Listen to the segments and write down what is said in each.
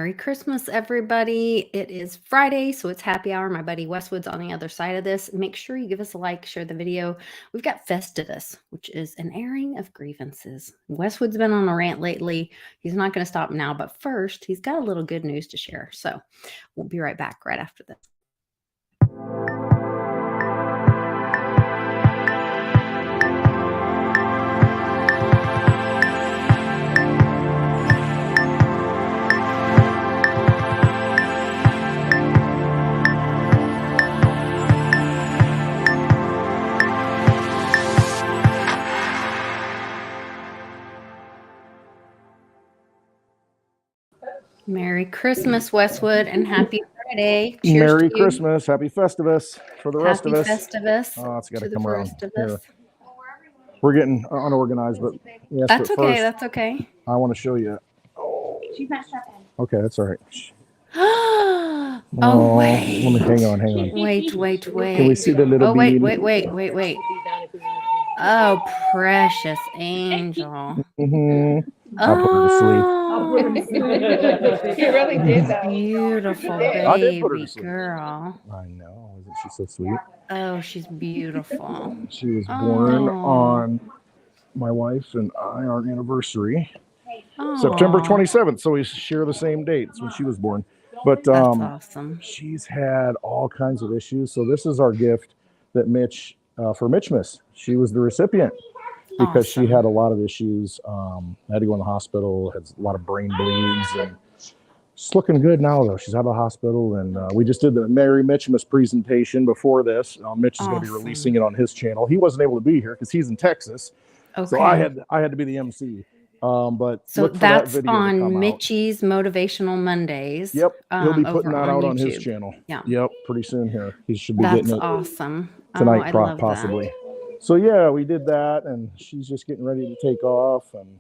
Merry Christmas, everybody. It is Friday, so it's happy hour. My buddy Westwood's on the other side of this. Make sure you give us a like, share the video. We've got Festivus, which is an airing of grievances. Westwood's been on a rant lately. He's not going to stop now, but first, he's got a little good news to share. So we'll be right back right after this. Merry Christmas, Westwood, and happy Friday. Cheers Merry Christmas. Happy Festivus for the rest of us. Happy Festivus. Oh, it's got to come around here. We're getting unorganized, but yes, that's but okay. First, that's okay. I want to show you. Oh. She's not strapped in. Okay, that's all right. Oh, wait. Let me hang on. Wait. Can we see the little? Oh, wait. Oh, precious angel. Mm-hmm. I'll put her to sleep. He really did that. Beautiful baby girl. I know. Isn't she so sweet? Oh, she's beautiful. She was born on my wife and our anniversary, September 27th. So we share the same dates when she was born. But that's awesome. She's had all kinds of issues. So this is our gift that Mitch, for Mitchmas. She was the recipient. Because she had a lot of issues, had to go in the hospital, had a lot of brain bleeds, and she's looking good now, though. She's out of the hospital, and we just did the Merry Mitchmas presentation before this. Mitch is going to be releasing it on his channel. He wasn't able to be here because he's in Texas, so I had to be the MC. But so that's on Mitchie's Motivational Mondays. Yep, he'll be putting that out on his channel. Yeah. Yep, pretty soon here. He should be getting it. That's awesome. Tonight, possibly. So yeah, we did that, and she's just getting ready to take off. And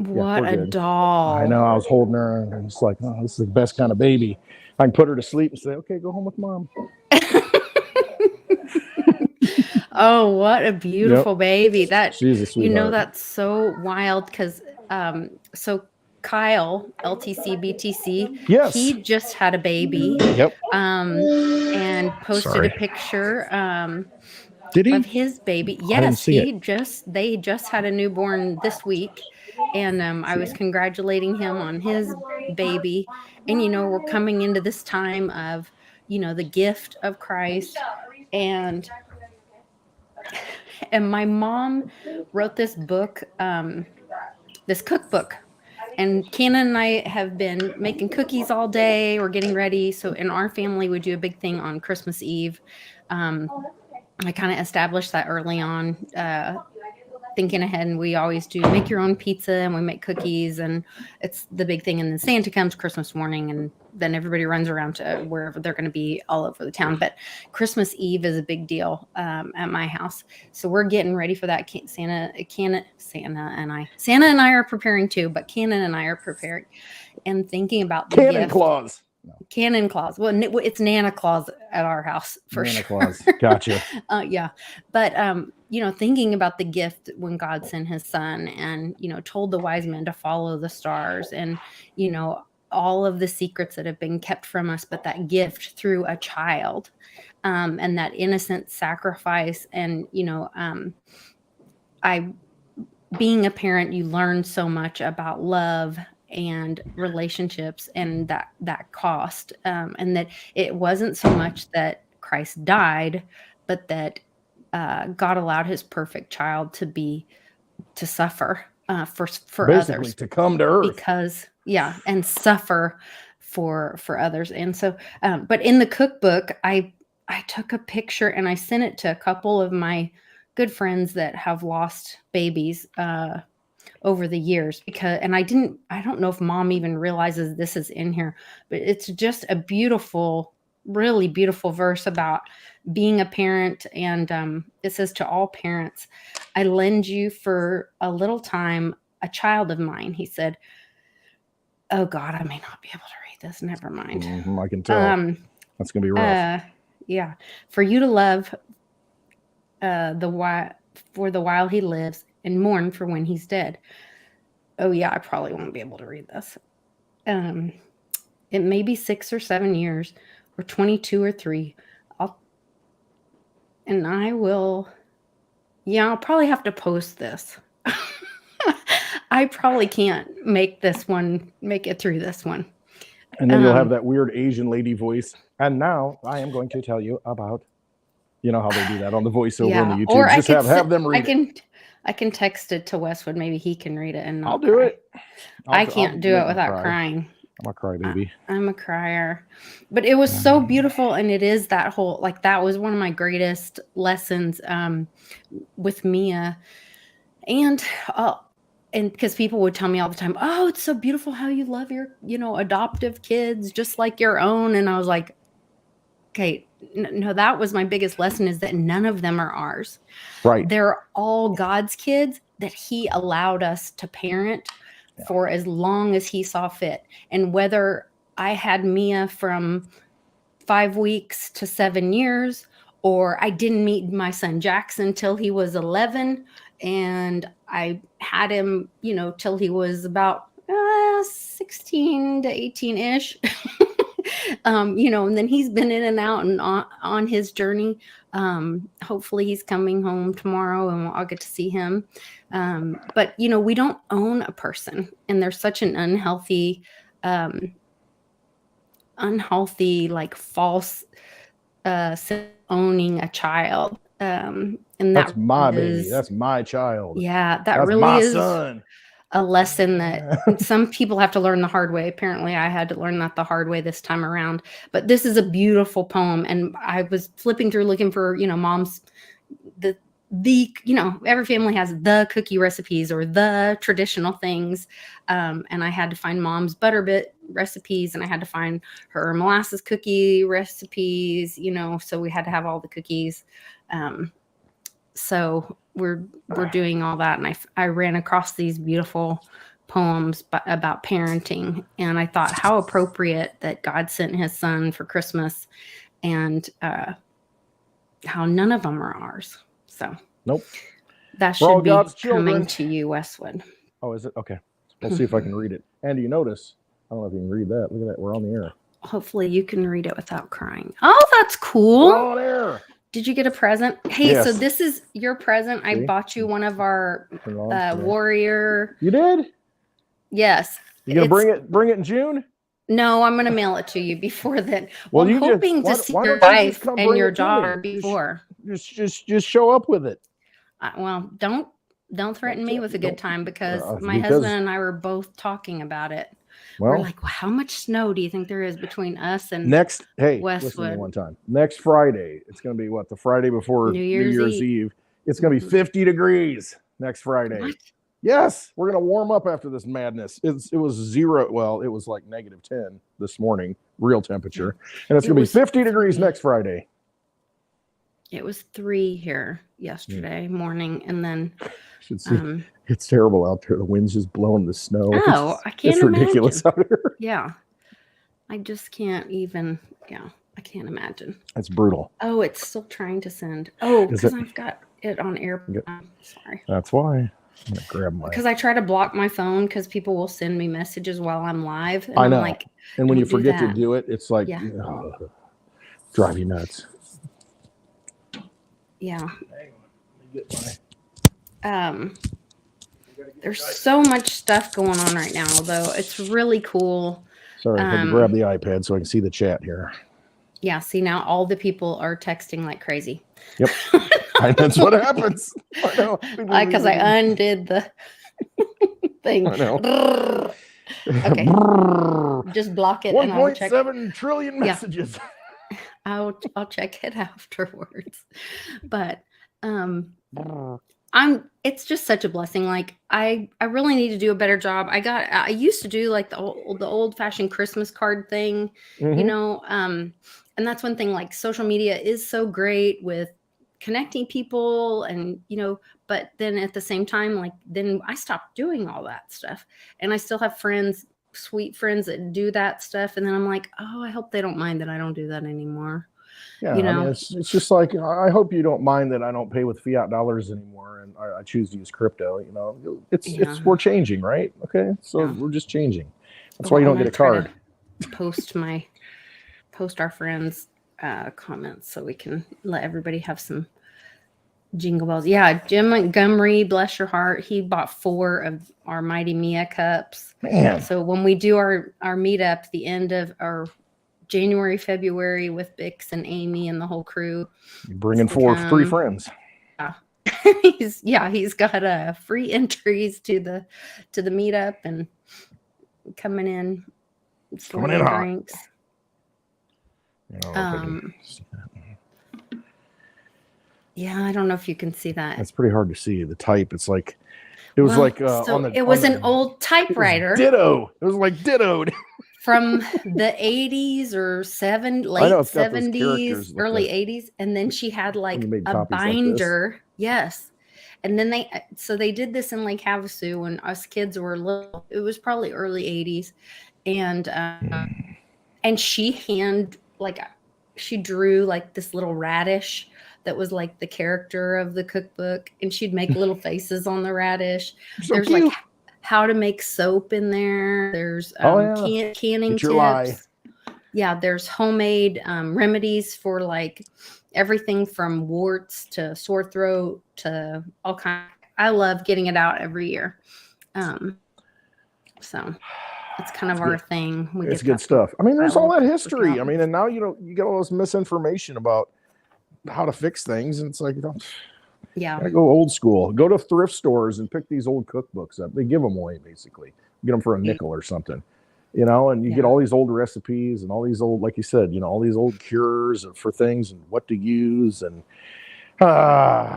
what a doll! I know. I was holding her, and it's like, oh, this is the best kind of baby. I can put her to sleep and say, "Okay, go home with mom." Oh, what a beautiful baby! She's a sweetheart. That's so wild because so Kyle LTC BTC, yes, he just had a baby. Yep. And posted a picture. Did he? Of his baby? Yes, they just had a newborn this week, and I was congratulating him on his baby. And we're coming into this time of the gift of Christ, and my mom wrote this book, this cookbook, and Cannon and I have been making cookies all day. We're getting ready. So in our family, we do a big thing on Christmas Eve. I kind of established that early on, thinking ahead, and we always do make your own pizza, and we make cookies, and it's the big thing. And then Santa comes Christmas morning, and then everybody runs around to wherever they're going to be all over the town. But Christmas Eve is a big deal at my house, so we're getting ready for that. Santa and I are preparing too, but Cannon and I are preparing and thinking about the Cannon Claus. No. Cannon Claus. Well, it's Nana Claus at our house for Nana sure. Claus. Gotcha. Yeah. But, thinking about the gift when God sent his son and, told the wise men to follow the stars and, all of the secrets that have been kept from us, but that gift through a child and that innocent sacrifice. And, being a parent, you learn so much about love and relationships and that cost, and that it wasn't so much that Christ died, but that God allowed his perfect child to suffer for basically others, to come to earth and suffer for others. And so but in the cookbook I took a picture and I sent it to a couple of my good friends that have lost babies over the years, and I don't know if mom even realizes this is in here, but it's just a beautiful, really beautiful verse about being a parent. And it says, to all parents, I lend you for a little time a child of mine. He said, oh God, I may not be able to read this. Never mind. I can tell. That's going to be rough. Yeah. For you to love for the while he lives and mourn for when he's dead. Oh yeah, I probably won't be able to read this. It may be 6 or 7 years, or 22 or 3. I'll probably have to post this. I probably can't make it through this one. And then you'll have that weird Asian lady voice. And now I am going to tell you about, you know how they do that on the voiceover on the YouTube. Or just have them read it. I can text it to Westwood. Maybe he can read it and not I'll do cry. it. I can't do it without crying. I'm a crybaby. I'm a crier. But it was so beautiful, and it is that whole, like, that was one of my greatest lessons with Mia. And because people would tell me all the time, oh, it's so beautiful how you love your, adoptive kids just like your own. And I was like, okay, no, that was my biggest lesson, is that none of them are ours. Right. They're all God's kids that he allowed us to parent for as long as he saw fit. And whether I had Mia from 5 weeks to 7 years, or I didn't meet my son Jackson till he was 11, and I had him, till he was about 16 to 18-ish. And then he's been in and out and on his journey. Hopefully he's coming home tomorrow and I'll get to see him. But we don't own a person, and there's such an unhealthy, like false owning a child. And that's my baby. That's my child. Yeah, that's really my is son. A lesson that some people have to learn the hard way. Apparently I had to learn that the hard way this time around. But this is a beautiful poem, and I was flipping through looking for, mom's every family has the cookie recipes or the traditional things. And I had to find mom's butterbit recipes, and I had to find her molasses cookie recipes, so we had to have all the cookies. So we're doing all that. And I ran across these beautiful poems about parenting. And I thought, how appropriate that God sent his son for Christmas, and how none of them are ours. So nope. That should be coming to you, Westwood. Oh, is it? Okay. We'll see if I can read it. And you notice, I don't know if you can read that. Look at that. We're on the air. Hopefully you can read it without crying. Oh, that's cool. We're on air. Did you get a present? Hey, yes. So this is your present. I bought you one of our warrior. You did? Yes. You gonna bring it in June? No, I'm gonna mail it to you before then. Well, I'm hoping to see your wife and your daughter before. Just show up with it. Well, don't threaten me with a good time, because my husband and I were both talking about it. We're like, well, how much snow do you think there is between us and Westwood? Listen to me one time. Next Friday, it's going to be the Friday before New Year's Eve. It's going to be 50 degrees next Friday. What? Yes, we're going to warm up after this madness. It was 0. Well, it was like -10 this morning, real temperature, and it's going to be 50 degrees next Friday. It was 3 here yesterday morning, and then should see. It's terrible out there. The wind's just blowing the snow. Oh, I can't imagine. It's ridiculous out here. Yeah. I just can't even. Yeah, I can't imagine. That's brutal. Oh, it's still trying to send. Oh, because I've got it on airplane. Sorry. That's why. I'm gonna grab my. Because I try to block my phone, because people will send me messages while I'm live. And I know. I'm like, and when you forget to do it, it's like, drive you nuts. Yeah. There's so much stuff going on right now, though. It's really cool. Sorry, I had to grab the iPad so I can see the chat here. Yeah, see, now all the people are texting like crazy. Yep. That's what happens. I know. Because I undid the thing. I know. Okay. Just block it. 1.7 trillion messages. Yeah. I'll check it afterwards. But it's just such a blessing. Like I really need to do a better job. I used to do like the old fashioned Christmas card thing, and that's one thing. Like social media is so great with connecting people, and but then at the same time, then I stopped doing all that stuff, and I still have sweet friends that do that stuff, and then I'm like, oh, I hope they don't mind that I don't do that anymore. Yeah, I mean, it's just like, I hope you don't mind that I don't pay with fiat dollars anymore, and I choose to use crypto. It's we're changing, right? Okay, so we're just changing. That's why you don't get a card. post our friends' comments so we can let everybody have some jingle bells. Yeah, Jim Montgomery, bless your heart, he bought 4 of our Mighty Mia cups. Man. So when we do our meetup, the end of our January, February with Bix and Amy and the whole crew, You're bringing 3 friends. Yeah, he's got free entries to the meetup and coming in drinks. Yeah, I don't know if you can see that. It's pretty hard to see the type. It's like it was an old typewriter. It was like dittoed. From the 80s or late 70s, early 80s. And then she had like a binder. Like yes. And then they did this in Lake Havasu when us kids were little. It was probably early 80s. And she drew like this little radish that was like the character of the cookbook. And she'd make little faces on the radish. So there's cute. Like how to make soap in there. There's canning tips. Yeah, there's homemade remedies for like everything from warts to sore throat to all kinds. I love getting it out every year. So it's kind of our thing. It's good stuff. I mean, there's all that history. I mean, and now you get all this misinformation about how to fix things, and it's like, gotta go old school. Go to thrift stores and pick these old cookbooks up. They give them away basically. Get them for a nickel or something, and you get all these old recipes and all these old, like you said, all these old cures for things and what to use. And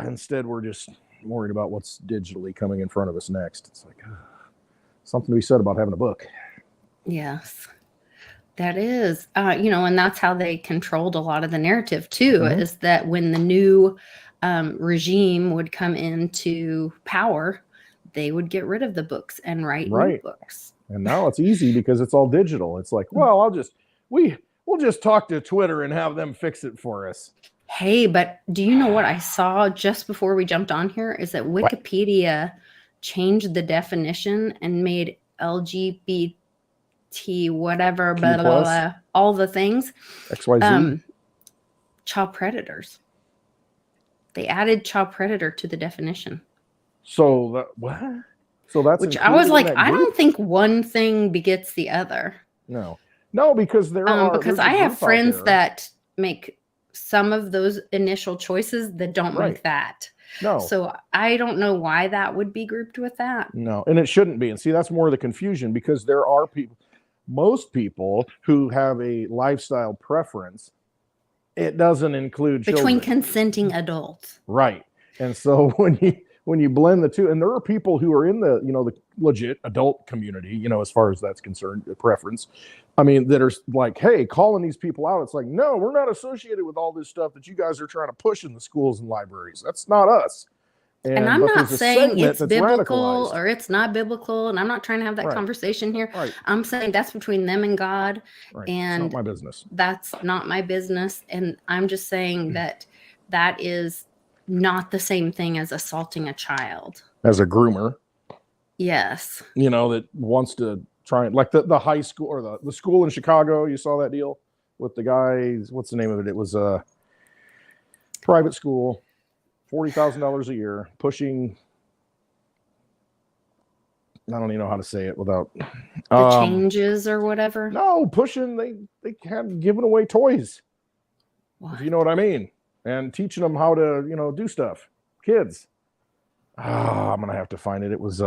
instead we're just worried about what's digitally coming in front of us next. It's like something to be said about having a book. Yes, that is, and that's how they controlled a lot of the narrative too, is that when the new regime would come into power, they would get rid of the books and write new books. And now it's easy because it's all digital. It's like, well, we'll just talk to Twitter and have them fix it for us. Hey, but do you know what I saw just before we jumped on here is that Wikipedia changed the definition and made LGBT whatever, blah, blah, blah, all the things. XYZ. Child predators. They added child predator to the definition. So that's which I was like, I don't think one thing begets the other. No, because because I have friends that make some of those initial choices that don't make that. No. So I don't know why that would be grouped with that. No, and it shouldn't be. And see, that's more of the confusion because there are most people who have a lifestyle preference. It doesn't include between children. Consenting adults. Right. And so when you blend the two, and there are people who are in the, the legit adult community, as far as that's concerned, preference. I mean, that are like, hey, calling these people out. It's like, no, we're not associated with all this stuff that you guys are trying to push in the schools and libraries. That's not us. And I'm not saying it's biblical or it's not biblical. And I'm not trying to have that conversation here. Right. I'm saying that's between them and God. Right. And it's not my business. That's not my business. And I'm just saying that is not the same thing as assaulting a child. As a groomer. Yes. That wants to try and like the high school or the school in Chicago. You saw that deal with the guy. What's the name of it? It was a private school. $40,000 a year, pushing. I don't even know how to say it without the changes or whatever. No, pushing. They had given away toys. What? If you know what I mean, and teaching them how to do stuff. Kids. I'm gonna have to find it. It was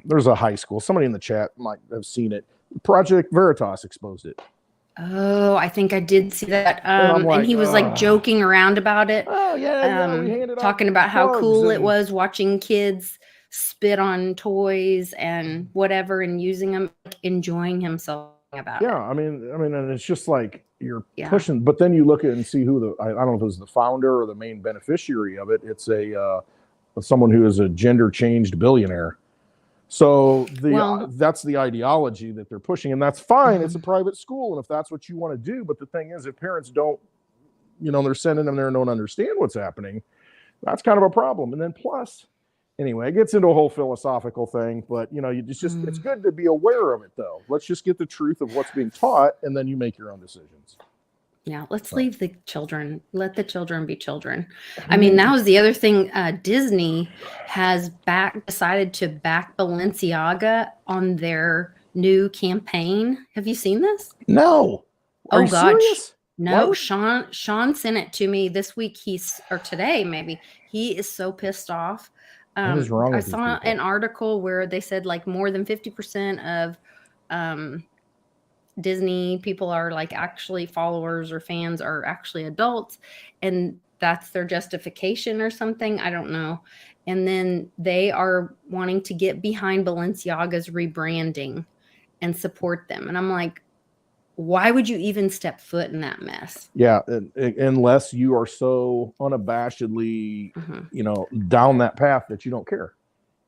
there's a high school. Somebody in the chat might have seen it. Project Veritas exposed it. Oh, I think I did see that. And he was like joking around about it. Oh, yeah. We handed talking about how cool it was watching kids spit on toys and whatever and using them, enjoying himself about it. Yeah, I mean, and it's just like you're pushing, but then you look at it and see who I don't know if it was the founder or the main beneficiary of it. It's someone who is a gender changed billionaire. So that's the ideology that they're pushing, and that's fine. Mm-hmm. It's a private school, and if that's what you want to do, but the thing is, if parents don't, they're sending them there and don't understand what's happening, that's kind of a problem. And then plus, Anyway, it gets into a whole philosophical thing, but you just it's good to be aware of it though. Let's just get the truth of what's being taught, and then you make your own decisions. Yeah, let's leave the children. Let the children be children. I mean, that was the other thing. Disney has decided to back Balenciaga on their new campaign. Have you seen this? No. Are you serious? No, What? Sean sent it to me this week. Or today maybe. He is so pissed off. What is wrong with I saw these people? an article where they said like more than 50% of Disney people are like actually followers or fans are actually adults, and that's their justification or something. I don't know. And then they are wanting to get behind Balenciaga's rebranding and support them. And I'm like, why would you even step foot in that mess? Yeah, unless you are so unabashedly, down that path that you don't care,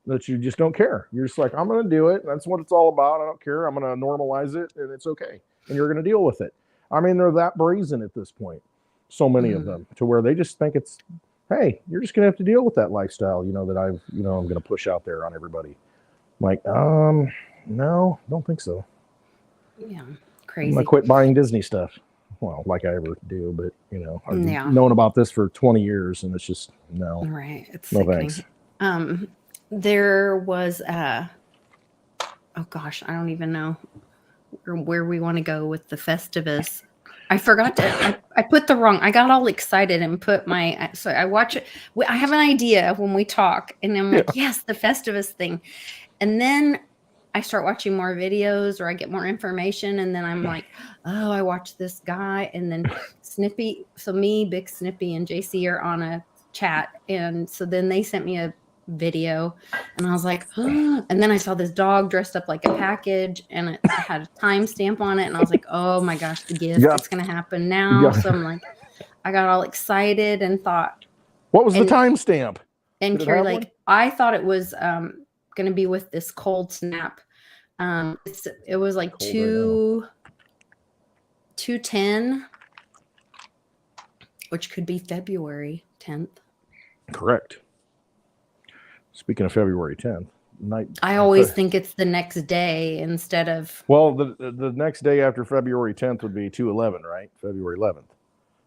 that you just don't care. You're just like, I'm going to do it. That's what it's all about. I don't care. I'm going to normalize it, and it's okay. And you're going to deal with it. I mean, they're that brazen at this point. So many of them, to where they just think it's, hey, you're just going to have to deal with that lifestyle, that I'm going to push out there on everybody. I'm like, no, don't think so. Yeah. I'm Crazy. gonna quit buying Disney stuff. Well, like I ever do, but I've known about this for 20 years, and it's just no. Right. It's no sickening. thanks. There was oh gosh, I don't even know where we want to go with the Festivus. I forgot to. I put the wrong. I got all excited and put my. So I watch it. I have an idea when we talk, and I'm like, yes, the Festivus thing, and then I start watching more videos or I get more information, and then I'm like, oh, I watched this guy, and then Snippy. So me, Big Snippy, and JC are on a chat, and so then they sent me a video, and I was like, oh. And then I saw this dog dressed up like a package, and it had a timestamp on it, and I was like, oh my gosh, the gift, it's gonna happen now. So I'm like, I got all excited and thought, what was the timestamp? And Carrie, like, I thought it was going to be with this cold snap. It was like 2/10, which could be February 10th. Correct. Speaking of February 10th, I always think it's the next day instead of. Well, the next day after February 10th would be 2/11, right? February 11th.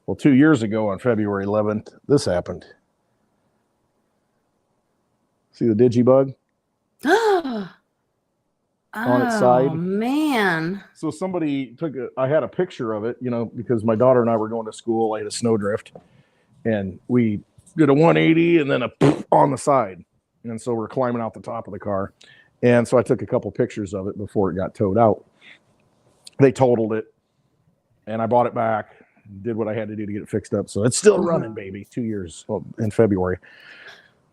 Well, 2 years ago on February 11th, this happened. See the Digi Bug? On its side. Oh, man. So somebody I had a picture of it, because my daughter and I were going to school. I had a snowdrift, and we did a 180 and then a poof on the side. And so we're climbing out the top of the car. And so I took a couple pictures of it before it got towed out. They totaled it, and I bought it back, did what I had to do to get it fixed up. So it's still running, baby, 2 years in February.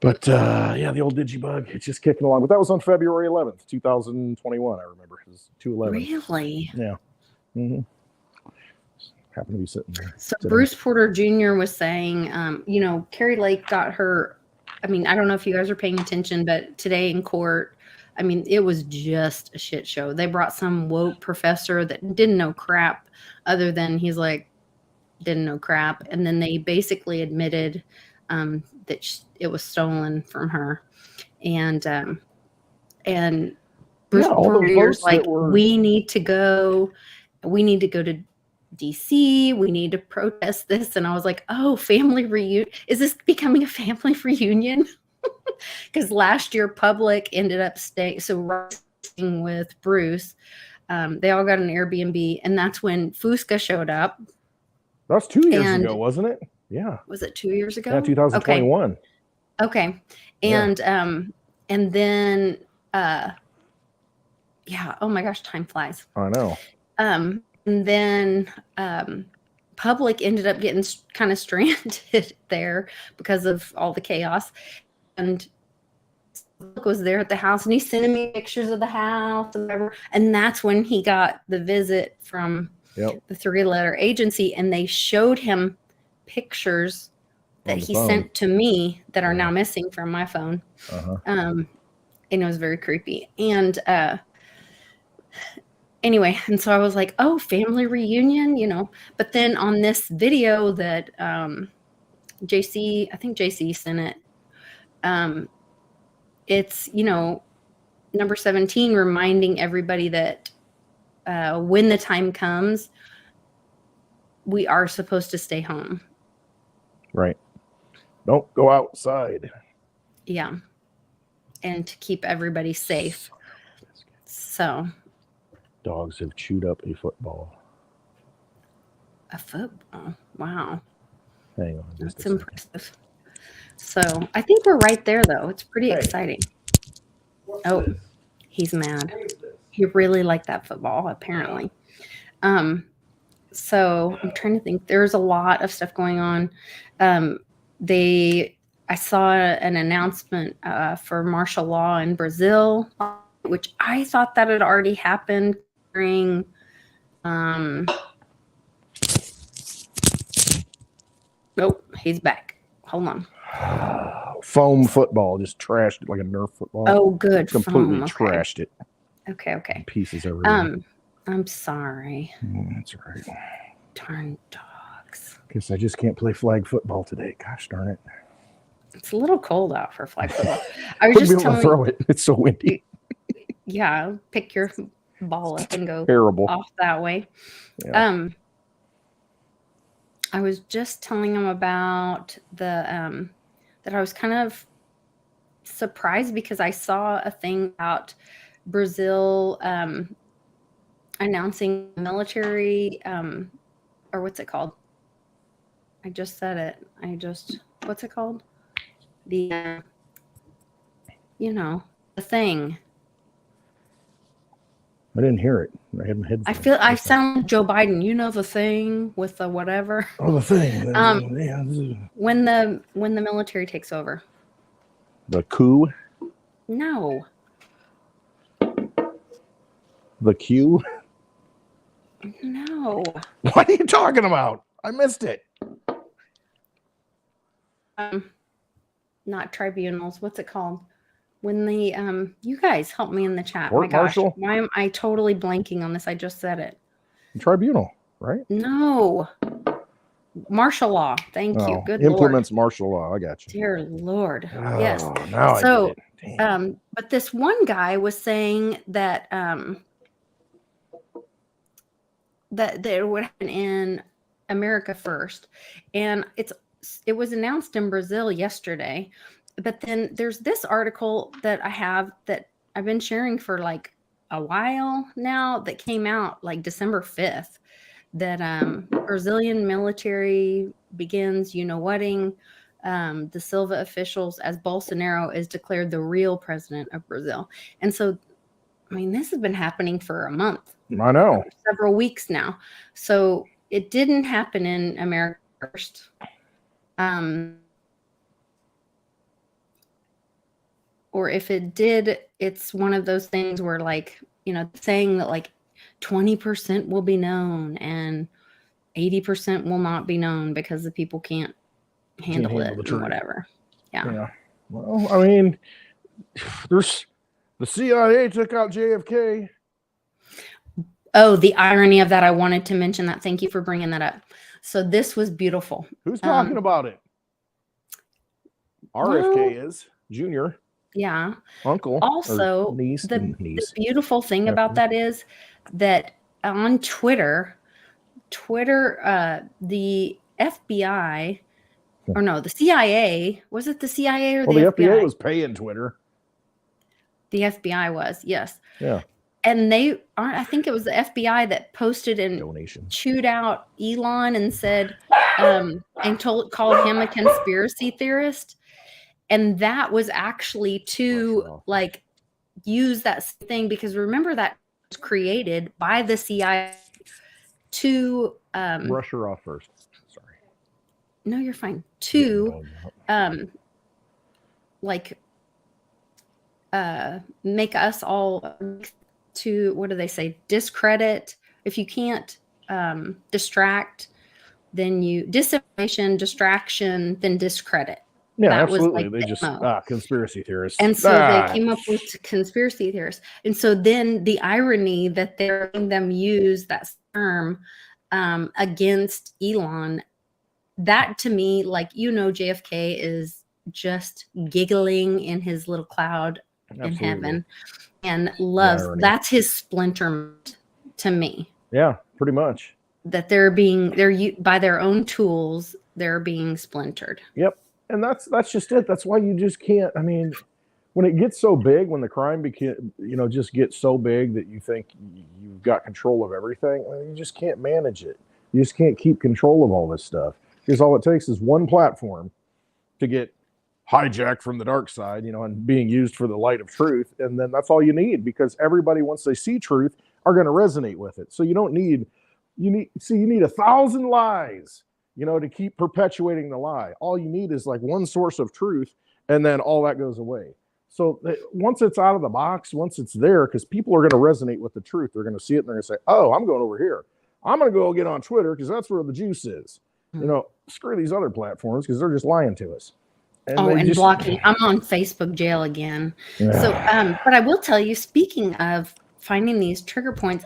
But the old Digi Bug, it's just kicking along. But that was on February 11th, 2021. I remember it was 2/11. Really? Yeah. Happened to be sitting there. So Bruce Porter Jr. was saying, Carrie Lake got her. I mean, I don't know if you guys are paying attention, but today in court, I mean, it was just a shit show. They brought some woke professor that didn't know crap, other than he's like, didn't know crap, and then they basically admitted that it was stolen from her, and Bruce Porter's like, we need to go to DC, we need to protest this. And I was like, oh, family reunion, is this becoming a family reunion? Because last year Public ended up staying with Bruce. They all got an Airbnb, and that's when Fusca showed up. That's 2 years ago, wasn't it? Yeah. Was it 2 years ago? Yeah, 2021. Okay. And then oh my gosh, time flies. I know. And then Public ended up getting kind of stranded there because of all the chaos. And Public was there at the house, and he's sending me pictures of the house and whatever. And that's when he got the visit from the 3-letter agency, and they showed him pictures that he sent to me that are now missing from my phone. And it was very creepy. And anyway, and so I was like, oh, family reunion, but then on this video that JC sent it, it's, number 17, reminding everybody that when the time comes, we are supposed to stay home. Right. Don't go outside. Yeah. And to keep everybody safe. So. Dogs have chewed up a football. A football? Wow. Hang on. That's impressive. So I think we're right there, though. It's pretty exciting. Oh, he's mad. He really liked that football, apparently. So I'm trying to think. There's a lot of stuff going on. I saw an announcement for martial law in Brazil, which I thought that had already happened during. Nope, he's back. Hold on. Foam football just trashed it like a Nerf football. Oh, good. Completely foam. trashed it. Okay. Pieces everywhere. I'm sorry. That's all right. Darn dogs. Guess I just can't play flag football today. Gosh darn it. It's a little cold out for flag football. I was just telling throw it. It's so windy. Yeah, pick your ball up and go terrible off that way. Yeah. I was just telling him about the that I was kind of surprised because I saw a thing about Brazil announcing military or what's it called? I just said it. What's it called? The the thing. I didn't hear it. I had my headphones. I sound Joe Biden. You know the thing with the whatever. Oh, the thing. When the military takes over. The coup. No. The Q. No. What are you talking about? I missed it. Not tribunals. What's it called? When the you guys help me in the chat. Court My gosh, martial? why am I totally blanking on this? I just said it. Tribunal, right? No. Martial law. Thank you. Good implements Lord. martial law. I got you. Dear Lord. Oh, Yes. Now So, I get it. but this one guy was saying that that it would happen in America first, and it was announced in Brazil yesterday. But then there's this article that I have that I've been sharing for like a while now that came out like December 5th that Brazilian military begins whatting the Silva officials as Bolsonaro is declared the real president of Brazil. And so, I mean, this has been happening for a month. I know. Several weeks now. So it didn't happen in America first. Or if it did, it's one of those things where saying that like 20% will be known and 80% will not be known because the people can't handle it and whatever. Yeah. Well, I mean, there's the CIA took out JFK. Oh, the irony of that. I wanted to mention that. Thank you for bringing that up. So this was beautiful. Who's talking about it? RFK is Junior. Yeah. Uncle. Also, niece, the beautiful thing about that is that on Twitter, the FBI, or no, the CIA, was it the CIA or the FBI? The FBI was paying Twitter. The FBI was, yes. Yeah. And I think it was the FBI that posted and chewed out Elon and said, and called him a conspiracy theorist. And that was actually to use that thing, because remember that was created by the CIA to brush her off first. Sorry. No, you're fine. To make us all to, what do they say? Discredit. If you can't distract, then disinformation, distraction, then discredit. Yeah, that absolutely. They just conspiracy theorists. And so they came up with conspiracy theorists. And so then the irony that they're letting them use that term against Elon, that to me, JFK is just giggling in his little cloud in Absolutely. heaven and loves. That's his splinter to me. Yeah, pretty much. That they're by their own tools, they're being splintered. Yep. And that's just it. That's why you just can't. I mean, when it gets so big, when the crime just gets so big that you think you've got control of everything, I mean, you just can't manage it. You just can't keep control of all this stuff, because all it takes is one platform to get hijacked from the dark side, and being used for the light of truth. And then that's all you need, because everybody, once they see truth, are going to resonate with it. So you need 1,000 lies, to keep perpetuating the lie. All you need is like one source of truth, and then all that goes away. So once it's out of the box, once it's there, because people are going to resonate with the truth, they're going to see it and they're going to say, oh, I'm going over here. I'm going to go get on Twitter because that's where the juice is. Screw these other platforms because they're just lying to us. And blocking. I'm on Facebook jail again. Yeah. So, but I will tell you, speaking of finding these trigger points,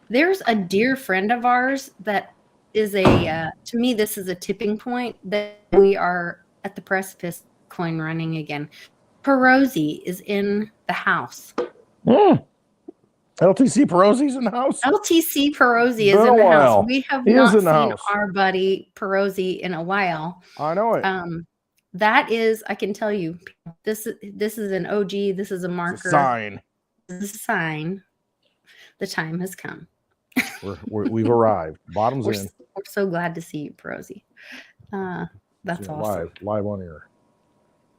there's a dear friend of ours that is to me, this is a tipping point that we are at the precipice coin running again. Perosi is in the house. LTC Perosi's in the house? LTC Perosi is in the house. We have not seen our buddy Perosi in a while. I know it. That is, I can tell you, this is an OG. This is a marker. It's a sign. This is a sign. The time has come. We've arrived. Bottoms in. We're so glad to see you, Perosi. That's awesome. Live on air.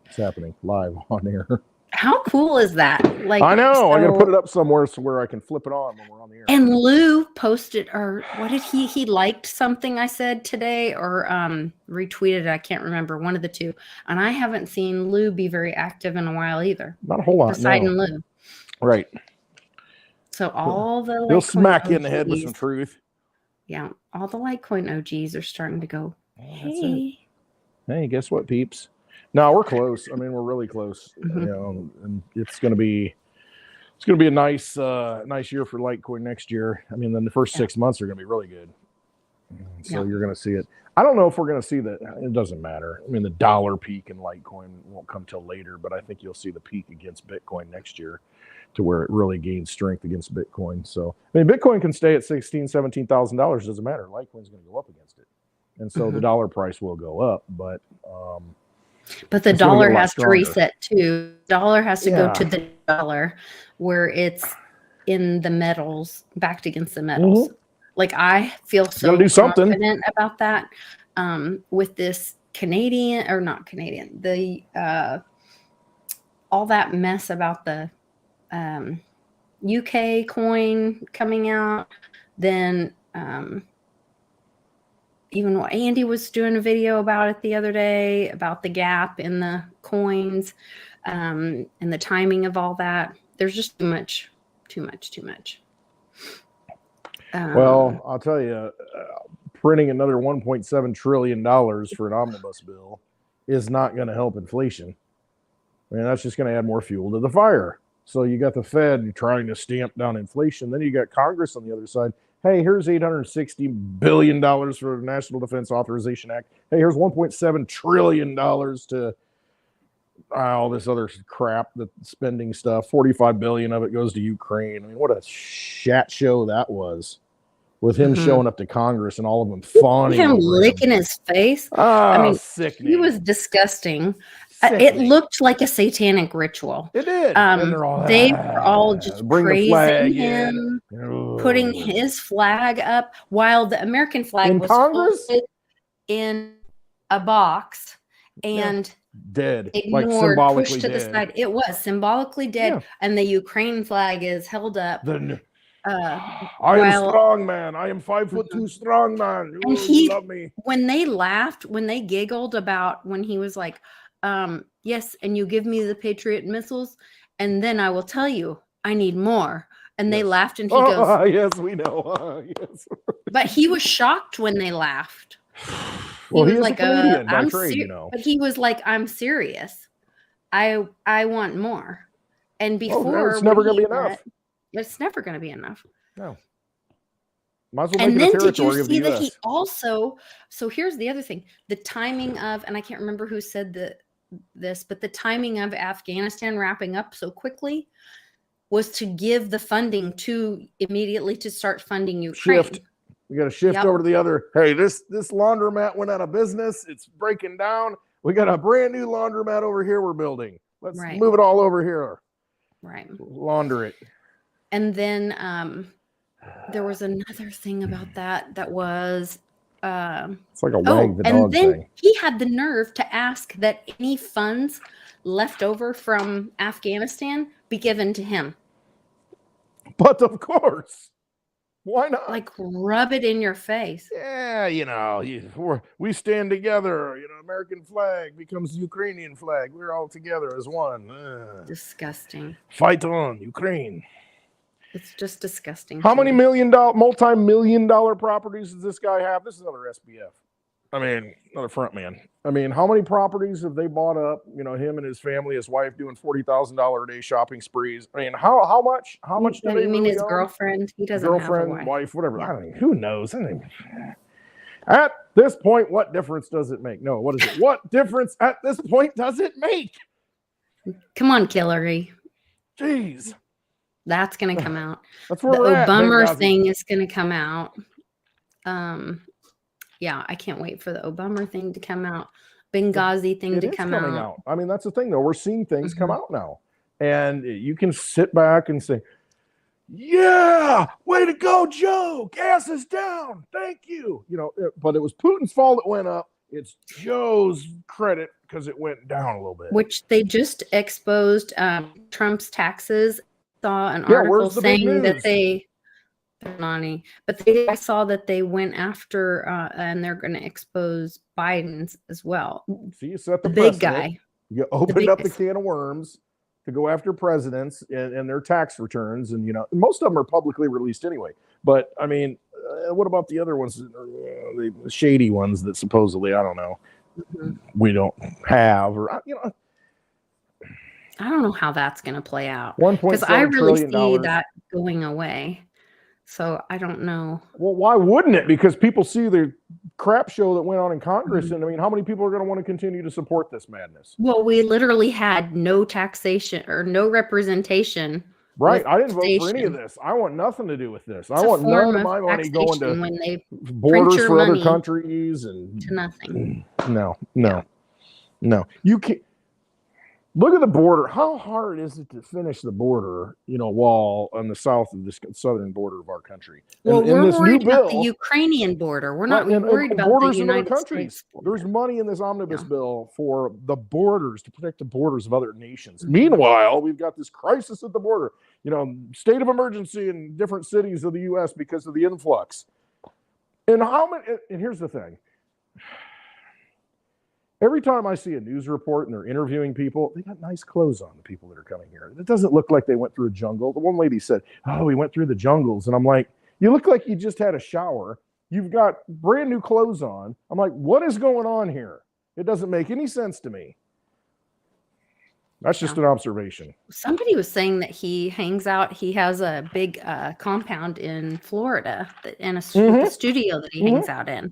It's happening live on air. How cool is that? Like, I know. I got to put it up somewhere where I can flip it on when we're on the air. And Lou posted, or what did he liked something I said today, or retweeted? I can't remember, one of the two. And I haven't seen Lou be very active in a while either. Not a whole lot. Poseidon Lou. Right. So all the he'll smack you in the head with some truth. Yeah, all the Litecoin OGs are starting to go. Hey, guess what, peeps? No, we're close. I mean, we're really close. And it's going to be a nice year for Litecoin next year. I mean, then the first 6 months are going to be really good. So you're going to see it. I don't know if we're going to see that. It doesn't matter. I mean, the dollar peak in Litecoin won't come till later, but I think you'll see the peak against Bitcoin next year, to where it really gains strength against Bitcoin. So, I mean, Bitcoin can stay at $16,000, $17,000. Doesn't matter. Litecoin's going to go up against it. And so the dollar price will go up, but the dollar has to reset too. Dollar has to go to the dollar where it's in the metals, backed against the metals. Like, I feel so confident about that with this all that mess about the UK coin coming out. Then even what Andy was doing a video about it the other day, about the gap in the coins and the timing of all that. There's just too much. Well, I'll tell you, printing another $1.7 trillion for an omnibus bill is not going to help inflation. I mean, that's just going to add more fuel to the fire. So you got the Fed trying to stamp down inflation. Then you got Congress on the other side. Hey, here's $860 billion for the National Defense Authorization Act. Hey, here's $1.7 trillion to all this other crap, the spending stuff. $45 billion of it goes to Ukraine. I mean, what a shat show that was, with him showing up to Congress and all of them fawning. Him licking his face. I mean, sickening. He was disgusting. It looked like a satanic ritual. It did. They were all just praising him, putting his flag up while the American flag was folded in a box and dead, ignored, like symbolically pushed to the side. It was symbolically dead, and the Ukraine flag is held up. I am strong, man. I am 5'2" strong, man. And he, love me. When they laughed, when they giggled about when he was like, yes, and you give me the Patriot missiles, and then I will tell you I need more. And they laughed, and he goes, yes, we know. Yes. But he was shocked when they laughed. He was like, I'm trade, But he was like, I'm serious. I want more. And before, it's never going to be enough. It's never going to be enough. No. Might as well and make then it a territory of the that he also, so here's the other thing, the timing of, and I can't remember who said this, but the timing of Afghanistan wrapping up so quickly was to give the funding to immediately to start funding Ukraine. Shift. We got to shift over to the other. Hey, this laundromat went out of business. It's breaking down. We got a brand new laundromat over here we're building. Let's move it all over here. Right. Launder it. And then there was another thing about that was it's like a wag the dog and then thing. He had the nerve to ask that any funds left over from Afghanistan be given to him. But of course, why not? Like, rub it in your face. Yeah, we stand together. American flag becomes Ukrainian flag. We're all together as one. Disgusting. Fight on, Ukraine. It's just disgusting. How many multi-million-dollar properties does this guy have? This is another SBF. Another front man. How many properties have they bought up? Him and his family, his wife doing $40,000 a day shopping sprees. How much? How much do they You mean really his own? girlfriend? He doesn't girlfriend, have a wife, whatever. Yeah. I don't know. Who knows? At this point, what difference does it make? No, what is it? What difference at this point does it make? Come on, Hillary. Jeez. That's going to come out. That's where the we're at, Obama Benghazi. thing is going to come out. Yeah, I can't wait for the Obama thing to come out. Benghazi thing to come out. That's the thing, though. We're seeing things come out now. And you can sit back and say, yeah, way to go, Joe. Gas is down. Thank you. But it was Putin's fault it went up. It's Joe's credit because it went down a little bit. Which they just exposed Trump's taxes. Saw an article saying that I saw that they went after and they're going to expose Biden's as well. So you set the big guy. You opened up the can of worms to go after presidents and their tax returns, and most of them are publicly released anyway. But what about the other ones, the shady ones that supposedly I don't know we don't have, or I don't know how that's going to play out. Because I really see that going away. So I don't know. Well, why wouldn't it? Because people see the crap show that went on in Congress. And how many people are going to want to continue to support this madness? Well, we literally had no taxation or no representation. Right. I didn't vote for any of this. I want nothing to do with this. I want none of my money going to when they borders for other countries and to nothing. No. You can't. Look at the border. How hard is it to finish the border, wall on the south of this southern border of our country? Well, we're worried about the Ukrainian border. We're not worried about borders the in other United countries. States border. There's money in this omnibus bill for the borders, to protect the borders of other nations. Meanwhile, we've got this crisis at the border, state of emergency in different cities of the U.S. because of the influx. And here's the thing. Every time I see a news report and they're interviewing people, they got nice clothes on, the people that are coming here. It doesn't look like they went through a jungle. The one lady said, we went through the jungles. And I'm like, you look like you just had a shower. You've got brand new clothes on. I'm like, what is going on here? It doesn't make any sense to me. That's just an observation. Somebody was saying that he has a big compound in Florida and a studio that he hangs out in.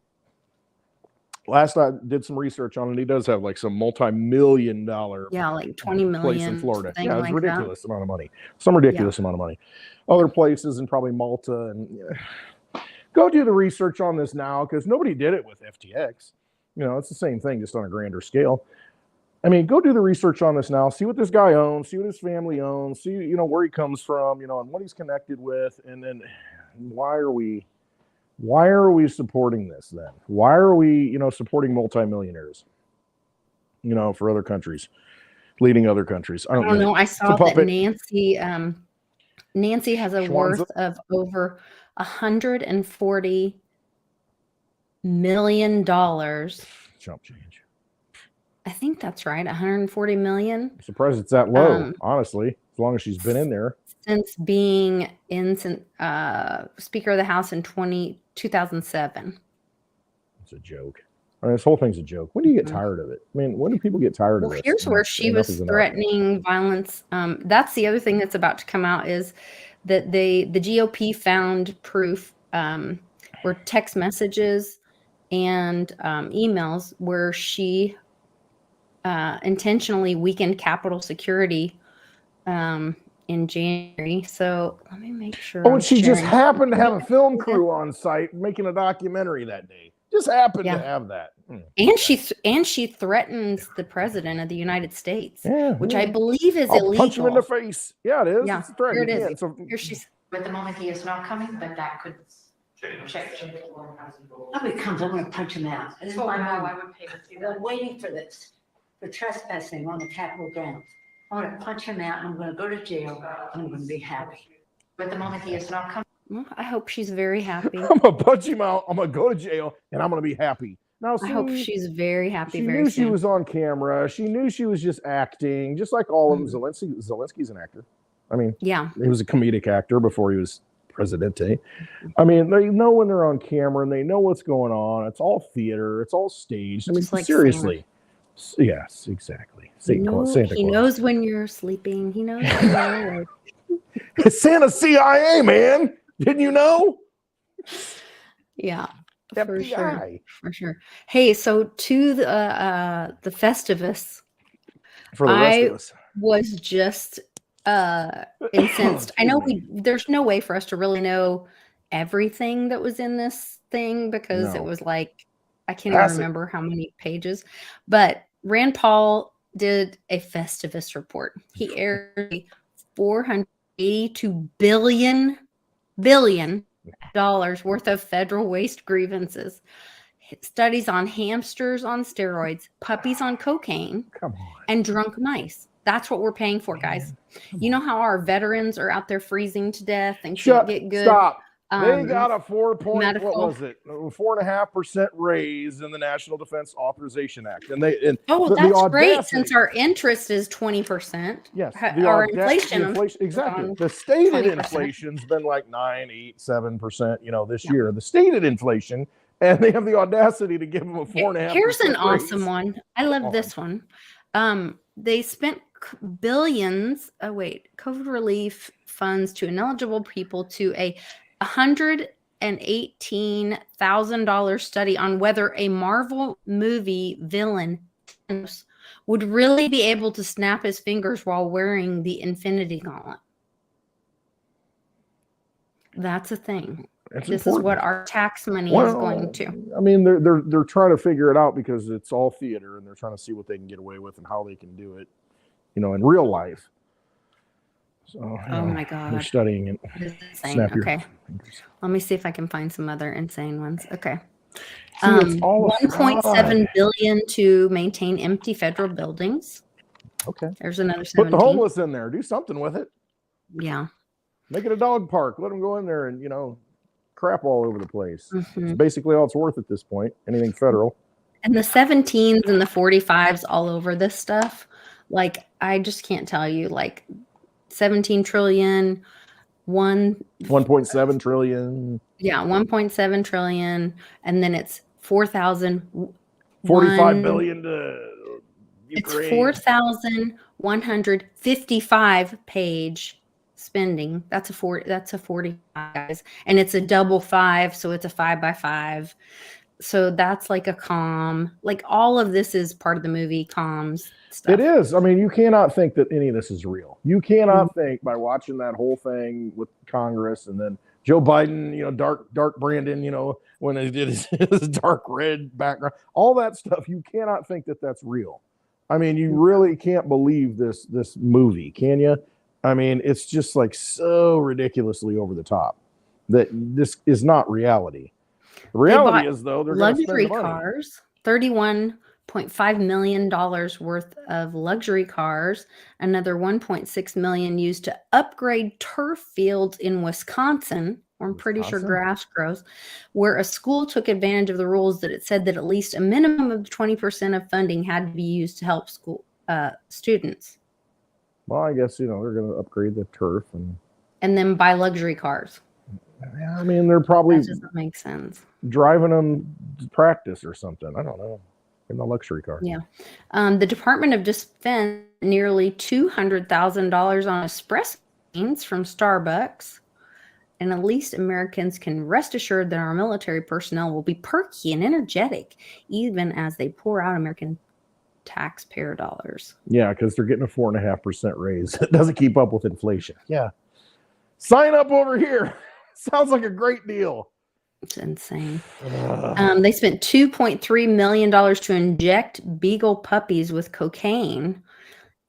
Last I did some research on it. He does have like some multi-million-dollar, like 20 million place in Florida. Yeah, it's like ridiculous amount of money. Some ridiculous amount of money. Other places and probably Malta and go do the research on this now because nobody did it with FTX. It's the same thing, just on a grander scale. Go do the research on this now. See what this guy owns. See what his family owns. See where he comes from. And what he's connected with. And then why are we supporting this then? Why are we, supporting multimillionaires, for other countries, leading other countries? I don't know. I saw that Nancy has a worth of over $140 million. Chump change. I think that's right. 140 million. I'm surprised it's that low, honestly, as long as she's been in there. Since being Speaker of the House in 2007. It's a joke. This whole thing's a joke. When do you get tired of it? When do people get tired of it? Here's where she was threatening violence. That's the other thing that's about to come out is that the GOP found proof were text messages and emails where she intentionally weakened Capitol security in January. So let me make sure. Oh, and she just happened to have a film crew on site making a documentary that day. Just happened to have that. And she threatens the president of the United States, which I believe is I'll illegal. punch him in the face. Yeah, it is. Yeah, it's a threat. here it is. So, here she's. At the moment, he is not coming, but that could change. Oh, he comes, I'm gonna punch him out. This is Oh, my no, mom. I would pay to see I've that. been waiting for this, for trespassing on the Capitol grounds. I'm gonna punch him out and I'm gonna go to jail and I'm gonna be happy. But at the moment, he is not coming. Well, I hope she's very happy. I'm gonna punch him out. I'm gonna go to jail, and I'm gonna be happy. Now, I hope she's very happy. She very knew soon. she was on camera. She knew she was just acting, just like all of them. Zelensky's an actor. I mean, yeah, he was a comedic actor before he was presidente. I mean, they know when they're on camera and they know what's going on. It's all theater. It's all staged. I mean, Just like seriously. Yes, exactly. Santa he Claus. knows when you're sleeping. He knows. When you're awake. It's Santa CIA, man. Didn't you know? Yeah, for FBI. sure. For sure. Hey, so to the Festivus, For the rest of us. was just incensed. I know there's no way for us to really know everything that was in this thing because it was like I can't even remember how many pages. But Rand Paul did a Festivus report. He aired $482 billion worth of federal waste grievances. Studies on hamsters on steroids, puppies on cocaine, and drunk mice. That's what we're paying for, guys. You know how our veterans are out there freezing to death and can't get good. Stop. They got a 4.5% raise in the National Defense Authorization Act, and that's great since our interest is 20%. Yes, our inflation exactly. The stated 20%. Inflation's been like 9, 8, 7%. This year, the stated inflation, and they have the audacity to give them a 4.5%. Here's an awesome one. I love this one. They spent billions. COVID relief funds to ineligible people to a $118,000 study on whether a Marvel movie villain would really be able to snap his fingers while wearing the Infinity Gauntlet. That's a thing. This is what our tax money is going to. I mean, they're trying to figure it out because it's all theater, and they're trying to see what they can get away with and how they can do it, in real life. So, my God. They're studying it. Okay. Let me see if I can find some other insane ones. Okay. $1.7 billion to maintain empty federal buildings. Okay. There's another 17. Put the homeless in there. Do something with it. Yeah. Make it a dog park. Let them go in there and, crap all over the place. It's basically all it's worth at this point. Anything federal. And the 17s and the 45s all over this stuff. Like, I just can't tell you, 17 trillion, 1.7 trillion. Yeah, 1.7 trillion. And then it's 45 billion to Ukraine. It's 4,155 page spending. That's a 45, guys. And it's a double 5, so it's a 5x5. So that's like a comm. All of this is part of the movie comms stuff. It is. I mean, you cannot think that any of this is real. You cannot think by watching that whole thing with Congress and then Joe Biden, dark Brandon, when he did his dark red background, all that stuff. You cannot think that that's real. I mean, you really can't believe this movie, can you? I mean, it's just so ridiculously over the top that this is not reality. The reality is, though, they're going to spend the money. Cars, $31.5 million worth of luxury cars, another $1.6 million used to upgrade turf fields in Wisconsin, where I'm pretty sure grass grows, where a school took advantage of the rules that it said that at least a minimum of 20% of funding had to be used to help school students. Well, I guess, they're going to upgrade the turf and then buy luxury cars. Yeah, I mean, they're probably that doesn't make sense. Driving them to practice or something. I don't know. In the luxury car. Yeah. The Department of Defense nearly $200,000 on espresso machines from Starbucks. And at least Americans can rest assured that our military personnel will be perky and energetic, even as they pour out American taxpayer dollars. Yeah, because they're getting a 4.5% raise. It doesn't keep up with inflation. Yeah. Sign up over here. Sounds like a great deal. It's insane. They spent $2.3 million to inject beagle puppies with cocaine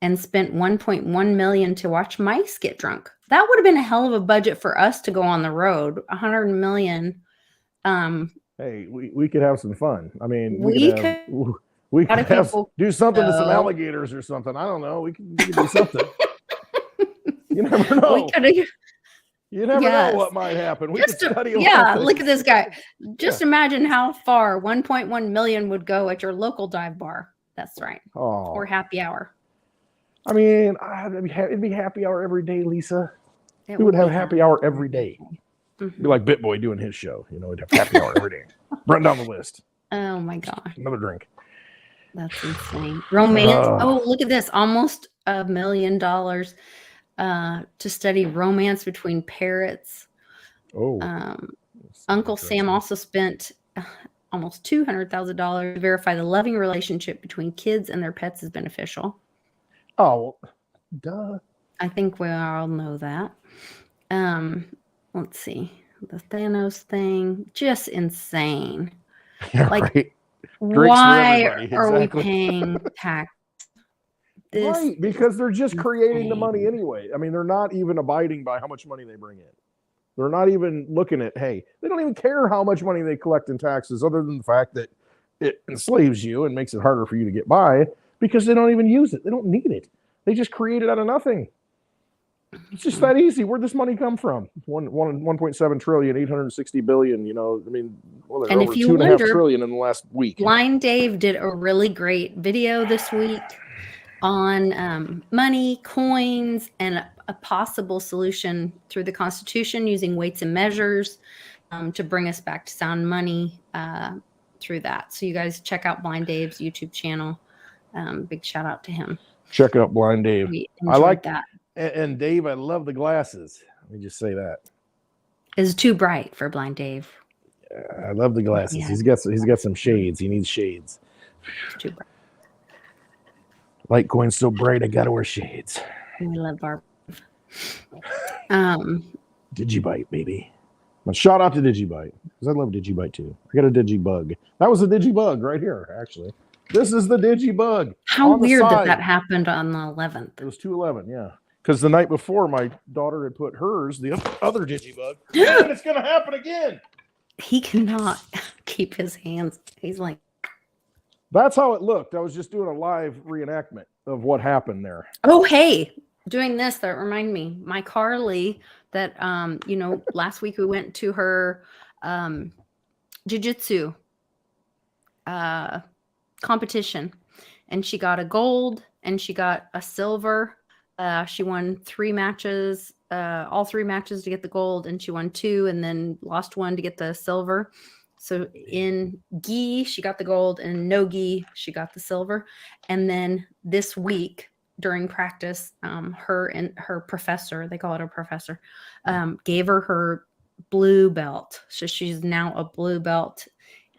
and spent $1.1 million to watch mice get drunk. That would have been a hell of a budget for us to go on the road. $100 million. Hey, we could have some fun. I mean, We we could do something to some go. alligators or something. I don't know. We could do something. You never know. We could have. You never Yes. know what might happen. We Just could study a lot yeah, of look at things. this guy. Just imagine how far 1.1 million would go at your local dive bar. That's right. Oh, Or happy hour. I mean, it'd be happy hour every day, Lisa. It We would have be happy hour every day. Mhm. Be like BitBoy doing his show. You know, we'd have happy hour every day. Run down the list. Oh my gosh. Another drink. That's insane. Romance. Oh, look at this. Almost $1 million to study romance between parrots. Oh. Uncle Sam also spent almost $200,000 to verify the loving relationship between kids and their pets is beneficial. Oh, duh. I think we all know that. Let's see. The Thanos thing, just insane. Yeah, Like, right. why everybody, are we exactly. paying tax? This Right, because they're just creating the insane. money anyway. I mean, they're not even abiding by how much money they bring in. They're not even looking at, hey, they don't even care how much money they collect in taxes, other than the fact that it enslaves you and makes it harder for you to get by because they don't even use it. They don't need it. They just create it out of nothing. It's just that easy. Where'd this money come from? 1.7 trillion, 860 billion, you know, I mean, well, they're And over if you 2.5 wonder, trillion in the last week. Blind Dave did a really great video this week on money, coins, and a possible solution through the Constitution using weights and measures to bring us back to sound money through that. So you guys check out Blind Dave's YouTube channel. Big shout out to him. Check out Blind Dave. We I like that. And Dave, I love the glasses. Let me just say that. It's too bright for Blind Dave. I love the glasses. Yeah. He's got some shades. He needs shades. It's too bright. Litecoin's so bright, I gotta wear shades. We love our Digibite, baby. But shout out to Digibite because I love Digibite too. I got a Digi Bug. That was a Digi Bug right here, actually. This is the Digi Bug. How on the weird that side. that happened on the 11th. It was 211, yeah. Because the night before, my daughter had put hers, the other Digi Bug, and it's gonna happen again. He cannot keep his hands. He's like, That's how it looked. I was just doing a live reenactment of what happened there. oh, hey, doing this, that remind me, my Carly that, last week we went to her jiu-jitsu competition and she got a gold and she got a silver. She won 3 matches, all 3 matches to get the gold, and she won 2 and then lost 1 to get the silver. So in gi, she got the gold, and in no gi, she got the silver. And then this week during practice, her and her professor, they call it a professor, gave her blue belt. So she's now a blue belt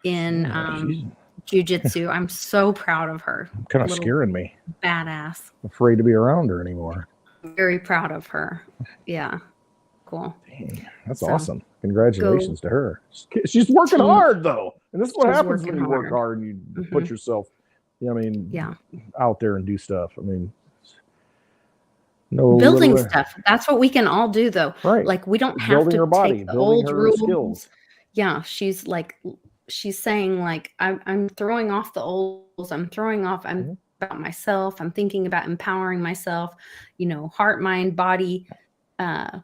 in jiu-jitsu. I'm so proud of her. Kind of Little scaring me. Badass. I'm afraid to be around her anymore. Very proud of her. Yeah. Cool. Dang, that's So, awesome. Congratulations to her. She's working hard though. And this is what She's happens when working you work hard. hard and you Mhm. put yourself, out there and do stuff. I mean, no Building little- stuff. That's what we can all do though. Right. Like we don't have Building to her body, take the building old her rules. skills. Yeah. She's saying like, I'm throwing off the old rules. I'm Mhm. about myself. I'm thinking about empowering myself, heart, mind, body,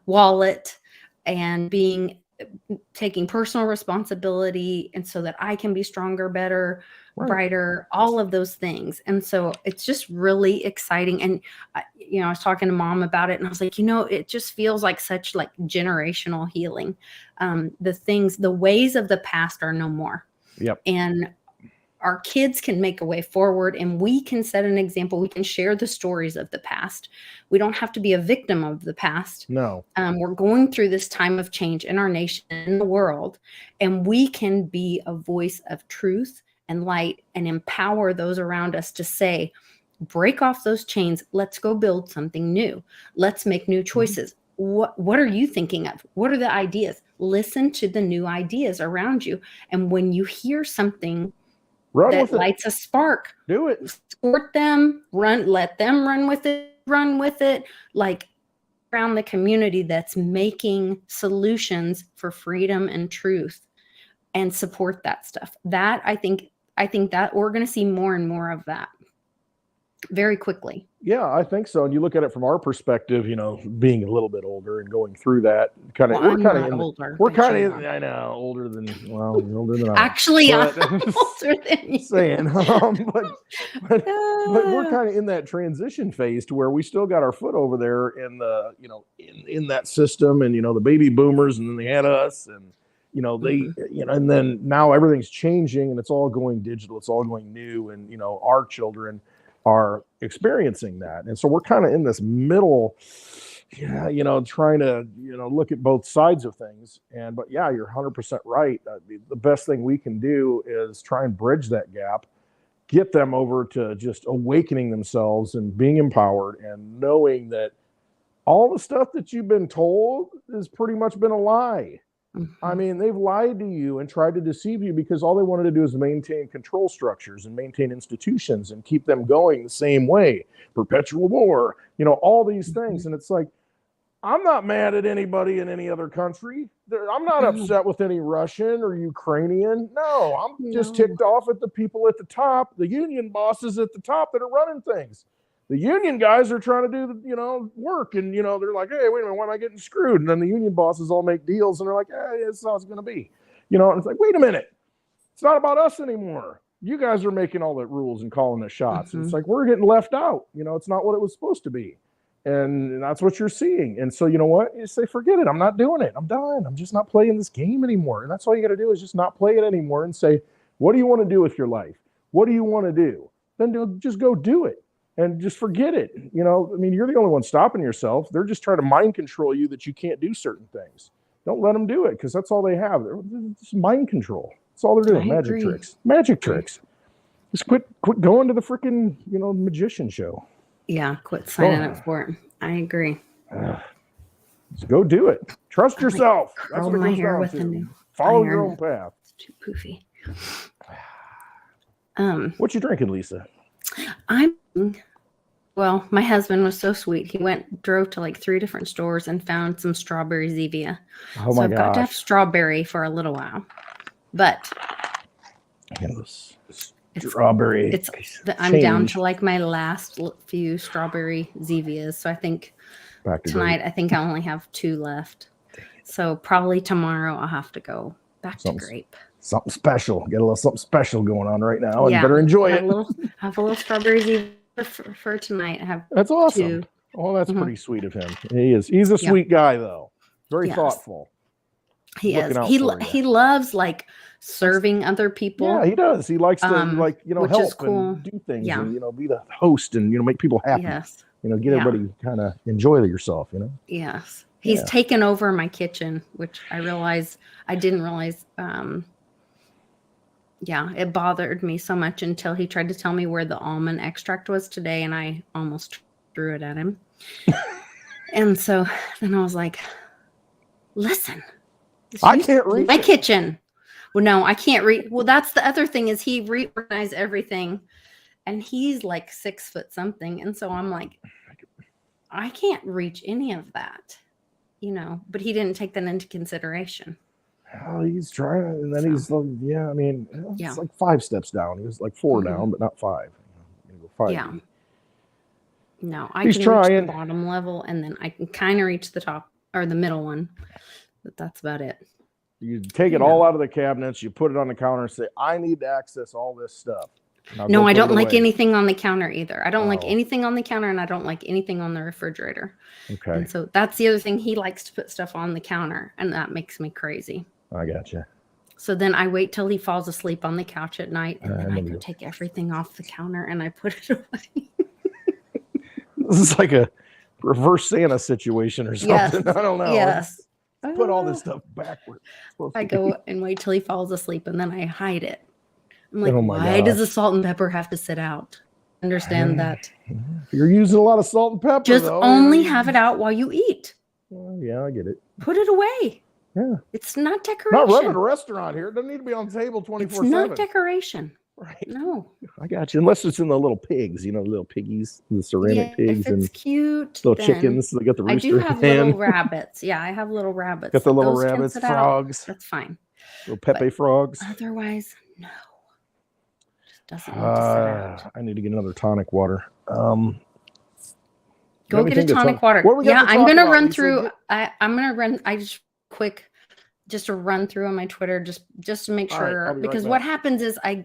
wallet, and taking personal responsibility. And so that I can be stronger, better, Right. brighter, all of those things. And so it's just really exciting. And, I was talking to Mom about it and I was like, it just feels like such like generational healing. The ways of the past are no more. Yep. And our kids can make a way forward and we can set an example. We can share the stories of the past. We don't have to be a victim of the past. No. We're going through this time of change in our nation, in the world, and we can be a voice of truth and light and empower those around us to say, break off those chains. Let's go build something new. Let's make new choices. What are you thinking of? What are the ideas? Listen to the new ideas around you. And when you hear something that lights a spark, do it. Support them, let them run with it. Like around the community that's making solutions for freedom and truth, and support that stuff. That I think that we're going to see more and more of that very quickly. Yeah, I think so. And you look at it from our perspective, being a little bit older and going through that kind of, we're kind of older. We're kind of, I know, older than you're older than I am. Actually, I'm older than you. Saying, but we're kind of in that transition phase to where we still got our foot over there in the, in that system, and the baby boomers, and then they had us, and and then now everything's changing, and it's all going digital, it's all going new, and our children are experiencing that. And so we're kind of in this middle, trying to, look at both sides of things. But yeah, you're 100% right. The best thing we can do is try and bridge that gap, get them over to just awakening themselves and being empowered and knowing that all the stuff that you've been told has pretty much been a lie. Mm-hmm. I mean, they've lied to you and tried to deceive you because all they wanted to do is maintain control structures and maintain institutions and keep them going the same way. Perpetual war, all these things. And it's like, I'm not mad at anybody in any other country. I'm not upset with any Russian or Ukrainian. No, I'm just ticked off at the people at the top, the union bosses at the top that are running things. The union guys are trying to do, work, and, they're like, hey, wait a minute, why am I getting screwed? And then the union bosses all make deals, and they're like, hey, this is how it's going to be. And it's like, wait a minute. It's not about us anymore. You guys are making all the rules and calling the shots. Mm-hmm. It's like, we're getting left out. It's not what it was supposed to be. And that's what you're seeing. And so, you know what? You say, forget it. I'm not doing it. I'm done. I'm just not playing this game anymore. And that's all you got to do is just not play it anymore and say, what do you want to do with your life? What do you want to do? Then just go do it. And just forget it. You're the only one stopping yourself. They're just trying to mind control you that you can't do certain things. Don't let them do it, because that's all they have. They're just mind control. That's all they're doing. Magic tricks. Just quit going to the freaking, magician show. Yeah, quit signing up for it. I agree. Just go do it. Trust yourself. That's what it comes down to. Follow your own path. It's too poofy. What you drinking, Lisa? Well, my husband was so sweet. He drove to like 3 different stores and found some strawberry Zevia. Oh my I've got to have strawberry for a little while. But strawberry. I'm down to like my last few strawberry Zevias. So I think tonight, I think I only have 2 left. So probably tomorrow I'll have to go back to grape. Something special. Get a little something special going on right now, and better enjoy it. Have a little strawberry Zevia for tonight. That's awesome. 2. Oh, that's pretty sweet of him. He is. He's a sweet guy, though. Very thoughtful. He is. He loves like serving other people. Yeah, he does. He likes to help and do things and be the host and make people happy. Yes. Get everybody kind of enjoy yourself. Yes. He's taken over my kitchen, which I didn't realize. It bothered me so much until he tried to tell me where the almond extract was today, and I almost threw it at him. And so then I was like, listen, I can't read my kitchen. Well, no, I can't read. Well, that's the other thing is he reorganized everything, and he's like 6 foot something. And so I'm like, I can't reach any of that, but he didn't take that into consideration. Oh, he's trying, and then he's it's like 5 steps down. He was like 4 down, but not 5. 5. Yeah. No, he's can trying. Reach the bottom level, and then I can kind of reach the top or the middle one, but that's about it. You take it all out of the cabinets, you put it on the counter, and say, "I need to access all this stuff." No, I don't like anything on the counter either. I don't like anything on the counter, and I don't like anything on the refrigerator. Okay. And so that's the other thing. He likes to put stuff on the counter, and that makes me crazy. I gotcha. So then I wait till he falls asleep on the couch at night, and then I go take everything off the counter and I put it away. This is like a reverse Santa situation or something. Yes. I don't know. Yes. Put all this stuff backward. I go and wait till he falls asleep, and then I hide it I'm like, Oh my why does the gosh. salt and pepper have to sit out? Understand that. You're using a lot of salt and pepper. Just though. only have it out while you eat. Well, yeah, I get it. Put it away. Yeah. It's not Not decoration. running a restaurant here. It doesn't need to be on the table 24/7. It's not decoration. Right. No. I got you. Unless it's in the little pigs, the little piggies, the ceramic pigs, if and it's cute, little then chickens. They got the I rooster do have hen. little rabbits. Yeah, I have little rabbits. Got the little Those can rabbits, sit out. frogs, That's fine. little Pepe frogs. Otherwise, no. Just doesn't need to sit out. I need to get another tonic water. Go got get a anything to tonic talk- water. What we got Yeah, to I'm talk gonna about, run Lisa? through. I'm gonna run. I just quick, just to run through on my Twitter, just to make All right, sure. I'll be right Because back. what happens is I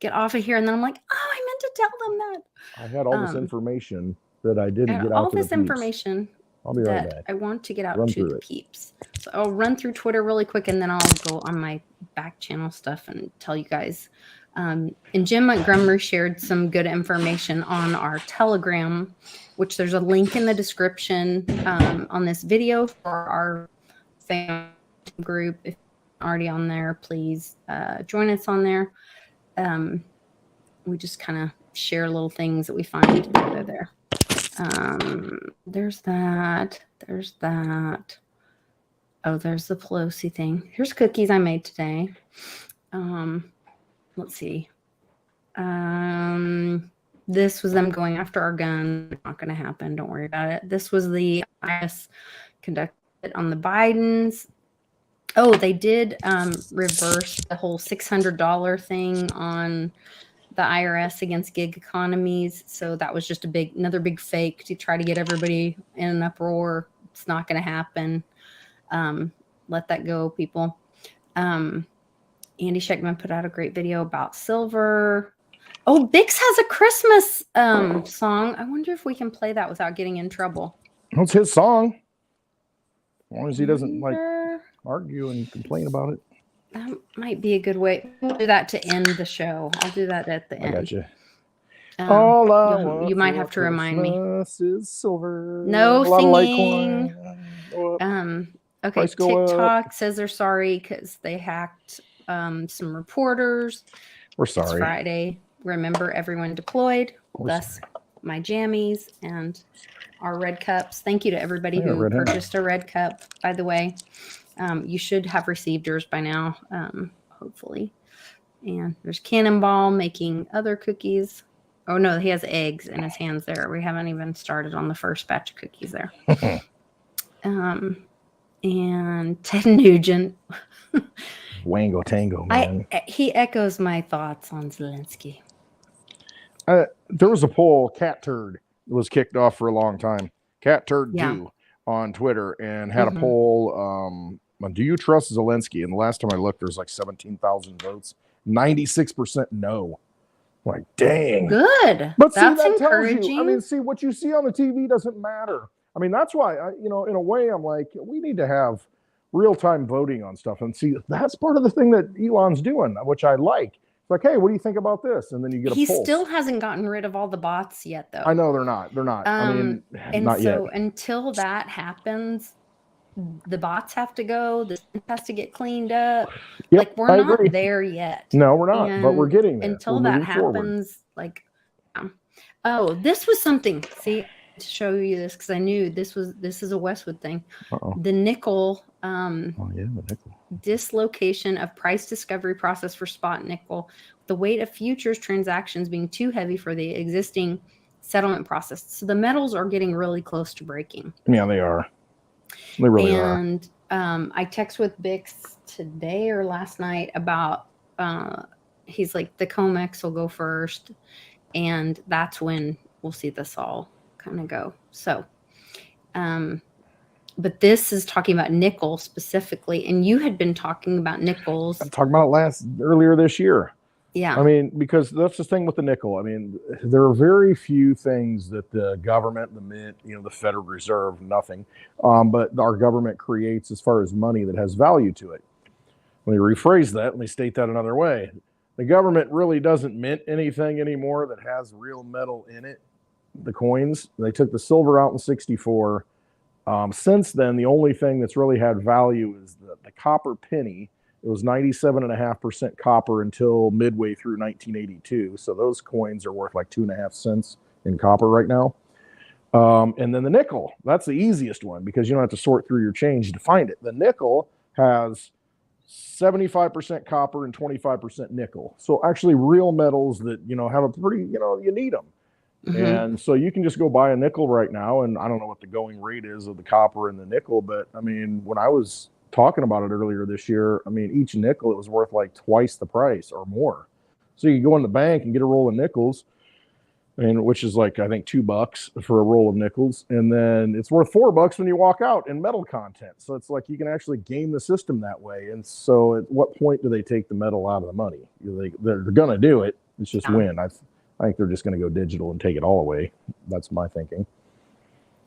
get off of here and then I'm like, oh, I meant to tell them that. I had all this information that I didn't And get out all to the this peeps. information I'll be right that back. I want to get out Run to through the it. peeps. So I'll run through Twitter really quick and then I'll go on my back channel stuff and tell you guys. And Jim Montgomery shared some good information on our Telegram, which there's a link in the description on this video for our family group. If you're already on there, please join us on there. We just kind of share little things that we find together there. There's that. There's that. Oh, there's the Pelosi thing. Here's cookies I made today. Let's see. This was them going after our gun. Not going to happen. Don't worry about it. This was the IRS conducted on the Bidens. Oh, they did reverse the whole $600 thing on the IRS against gig economies. So that was just another big fake to try to get everybody in an uproar. It's not going to happen. Let that go, people. Andy Scheckman put out a great video about silver. Oh, Bix has a Christmas song. I wonder if we can play that without getting in trouble. That's his song. As long as he doesn't argue and complain about it. That might be a good way. We'll do that to end the show. I'll do that at the end. I got you. All I want you might for have to remind me. Christmas is silver. No A lot of singing. Litecoin. Okay, Price go TikTok says they're sorry because they hacked some reporters. We're It's sorry. Friday. Remember, everyone deployed. Thus, my jammies and our red cups. Thank you to everybody who purchased a red cup, by the way. You should have received yours by now, hopefully. And there's Cannonball making other cookies. Oh, no, he has eggs in his hands there. We haven't even started on the first batch of cookies there. And Ted Nugent. Wango Tango, man. He echoes my thoughts on Zelensky. There was a poll, Cat Turd was kicked off for a long time. Cat Turd 2 on Twitter and had a poll. Do you trust Zelensky? And the last time I looked, there's like 17,000 votes. 96% no. Like, dang. Good. But that's see, that encouraging. tells you, I mean, see, what you see on the TV doesn't matter. I mean, that's why, in a way, I'm like, we need to have real-time voting on stuff. And see, that's part of the thing that Elon's doing, which I like. It's like, hey, what do you think about this? And then you get a pulse. He still hasn't gotten rid of all the bots yet, though. I know they're not. They're not. I mean, and not so yet. until that happens, the bots have to go. This has to get cleaned up. Yep, like we're I not agree. there yet. No, we're not. But we're getting there. Until we're that moving forward. happens, like, oh, this was something. See, to show you this because I knew this is a Westwood thing. The nickel. Oh yeah, the nickel. Dislocation of price discovery process for spot nickel. The weight of futures transactions being too heavy for the existing settlement process. So the metals are getting really close to breaking. Yeah, they are. They really are. And I text with Bix today or last night about he's like the COMEX will go first, and that's when we'll see this all kind of go. So, but this is talking about nickel specifically, and you had been talking about nickels. I'm talking about it earlier this year. Yeah. I mean, because that's the thing with the nickel. I mean, there are very few things that the government, the Mint, the Federal Reserve, nothing, but our government creates as far as money that has value to it. Let me rephrase that. Let me state that another way. The government really doesn't mint anything anymore that has real metal in it. The coins, they took the silver out in 1964. Since then, the only thing that's really had value is the copper penny It was 97.5% copper until midway through 1982. So those coins are worth like 2.5 cents in copper right now. And then the nickel, that's the easiest one because you don't have to sort through your change to find it. The nickel has 75% copper and 25% nickel. So actually real metals that, have a pretty, you need them. Mm-hmm. And so you can just go buy a nickel right now. And I don't know what the going rate is of the copper and the nickel, but I mean, when I was talking about it earlier this year, I mean, each nickel, it was worth like twice the price or more. So you go in the bank and get a roll of nickels, and which is like, I think $2 for a roll of nickels. And then it's worth $4 when you walk out in metal content. So it's like, you can actually game the system that way. And so at what point do they take the metal out of the money? They're going to do it. It's just when. I think they're just going to go digital and take it all away. That's my thinking.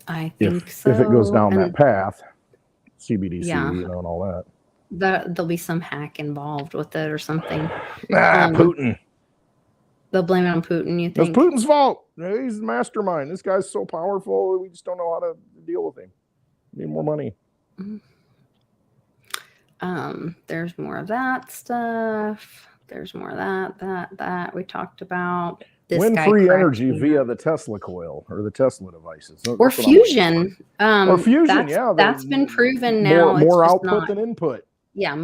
I think so. If it goes down that path, CBDC, Yeah. and all that. There'll be some hack involved with it or something. Putin. They'll blame it on Putin, you It's think? Putin's fault. He's the mastermind. This guy's so powerful. We just don't know how to deal with him. Need more money. There's more of that stuff. There's more of that we talked about. Wind-free energy via the Tesla coil or the Tesla devices. Or fusion. Or fusion, yeah. That's been proven now. More output than input. Yeah,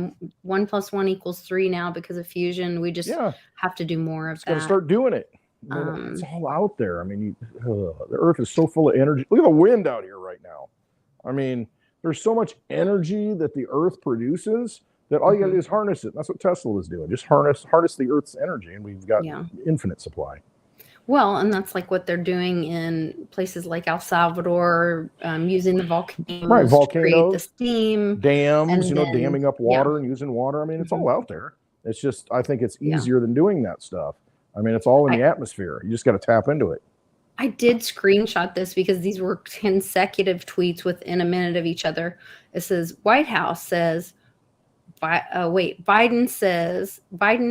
1 + 1 = 3 now because of fusion. We just have to do more of that. Got to start doing it. It's all out there. I mean, the Earth is so full of energy. Look at the wind out here right now. I mean, there's so much energy that the Earth produces that all you got to do is harness it. That's what Tesla was doing. Just harness the Earth's energy, and we've got infinite supply. Well, and that's like what they're doing in places like El Salvador, using the volcanoes to create the steam. Dams, damming up water and using water. I mean, it's all out there. It's just, I think it's easier than doing that stuff. I mean, it's all in the atmosphere. You just got to tap into it. I did screenshot this because these were consecutive tweets within a minute of each other. It says, White House says, Biden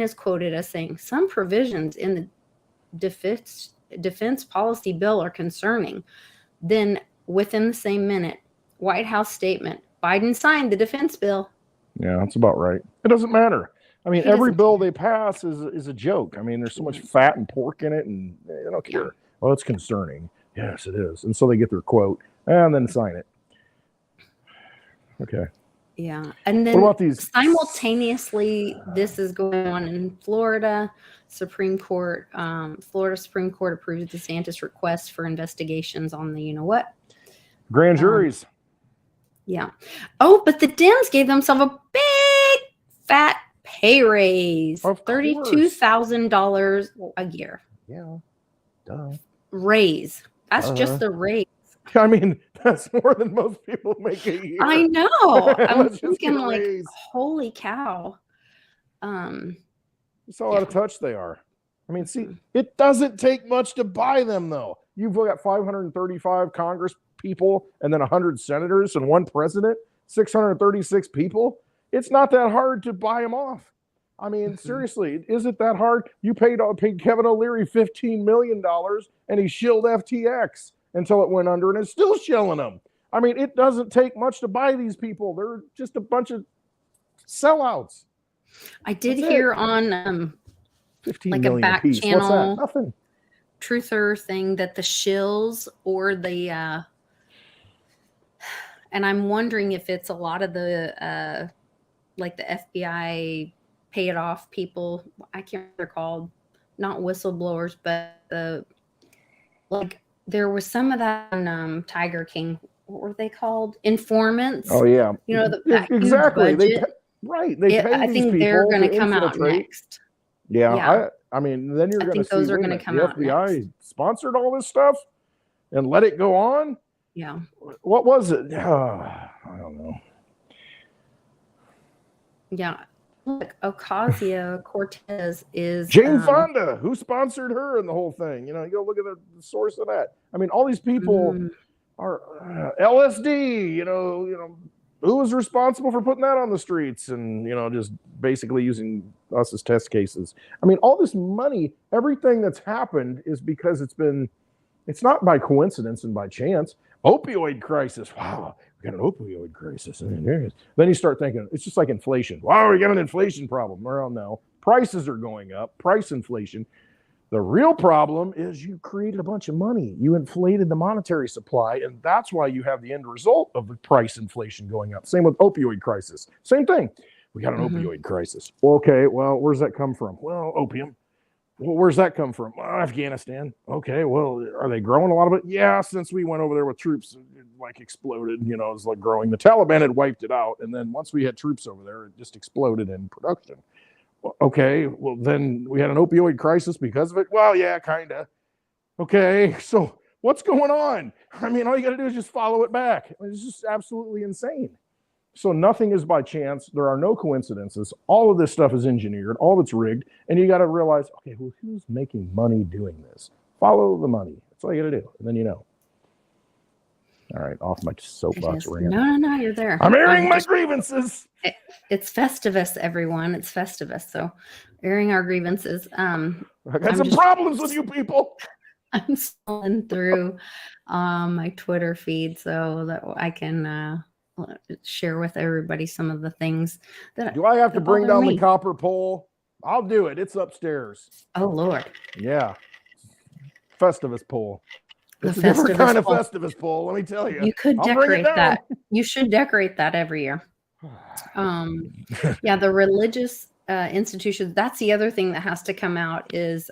is quoted as saying, some provisions in the defense policy bill are concerning. Then within the same minute, White House statement, Biden signed the defense bill. Yeah, that's about right. It doesn't matter. I mean, every bill they pass is a joke. I mean, there's so much fat and pork in it, and they don't care. Well, it's concerning. Yes, it is. And so they get their quote and then sign it. Okay. Yeah. And then what about these? Simultaneously, this is going on in Florida. Florida Supreme Court approved DeSantis' request for investigations on the what? Grand juries. Yeah. Oh, but the Dems gave themselves a big fat pay raise. $32,000 a year. Yeah. Duh. Raise. That's just the raise. I mean, that's more than most people make a year. I know. I'm thinking like, holy cow. That's how out of touch they are. I mean, see, it doesn't take much to buy them, though. You've got 535 Congress people and then 100 senators and one president, 636 people. It's not that hard to buy them off. I mean, seriously, is it that hard? You paid Kevin O'Leary $15 million and he shilled FTX until it went under and is still shilling them. I mean, it doesn't take much to buy these people. They're just a bunch of sellouts. I did hear on 15 like million a back apiece. channel What's that? Nothing. truther thing that the shills or the and I'm wondering if it's a lot of the like the FBI pay it off people. I can't remember what they're called, not whistleblowers, but like there was some of that on Tiger King. What were they called? Informants. Oh yeah. Exactly. They pay I these think they're people going to come out next. Yeah. I mean, then you're going to see those are going to come out. The FBI sponsored all this stuff and let it go on. Yeah. What was it? I don't know. Yeah. Look, Ocasio-Cortez is Jane Fonda, who sponsored her and the whole thing. You go look at the source of that. I mean, all these people are LSD. Who was responsible for putting that on the streets and just basically using us as test cases. I mean, all this money, everything that's happened is because it's not by coincidence and by chance. Opioid crisis. Wow, we got an opioid crisis. Then you start thinking, it's just like inflation. Wow, we got an inflation problem. Well, no. Prices are going up, price inflation. The real problem is you created a bunch of money. You inflated the monetary supply, and that's why you have the end result of the price inflation going up. Same with opioid crisis. Same thing. We got an opioid crisis. Okay, well, where's that come from? Well, opium. Well, where's that come from? Well, Afghanistan. Okay, well, are they growing a lot of it? Yeah, since we went over there with troops, it like exploded. You know, it was like growing. The Taliban had wiped it out, and then once we had troops over there, it just exploded in production. Okay, well, then we had an opioid crisis because of it? Well, yeah, kind of. Okay, so what's going on? I mean, all you got to do is just follow it back. It's just absolutely insane. So nothing is by chance. There are no coincidences. All of this stuff is engineered. All of it's rigged. And you got to realize, okay, well, who's making money doing this? Follow the money. That's all you got to do. And then you know. All right, off my soapbox rant. No, you're there. I'm airing my grievances. It's Festivus, everyone. It's Festivus. So airing our grievances. I got some problems with you people. I'm scrolling through my Twitter feed so that I can share with everybody some of the things that. Do I have to bring down me. the copper pole? I'll do it. It's upstairs. Oh, Lord. Yeah. Festivus pole. It's a The different kind of pole. Festivus pole, let me tell you. You could I'll bring it decorate down. that. You should decorate that every year. Yeah, the religious institutions. That's the other thing that has to come out is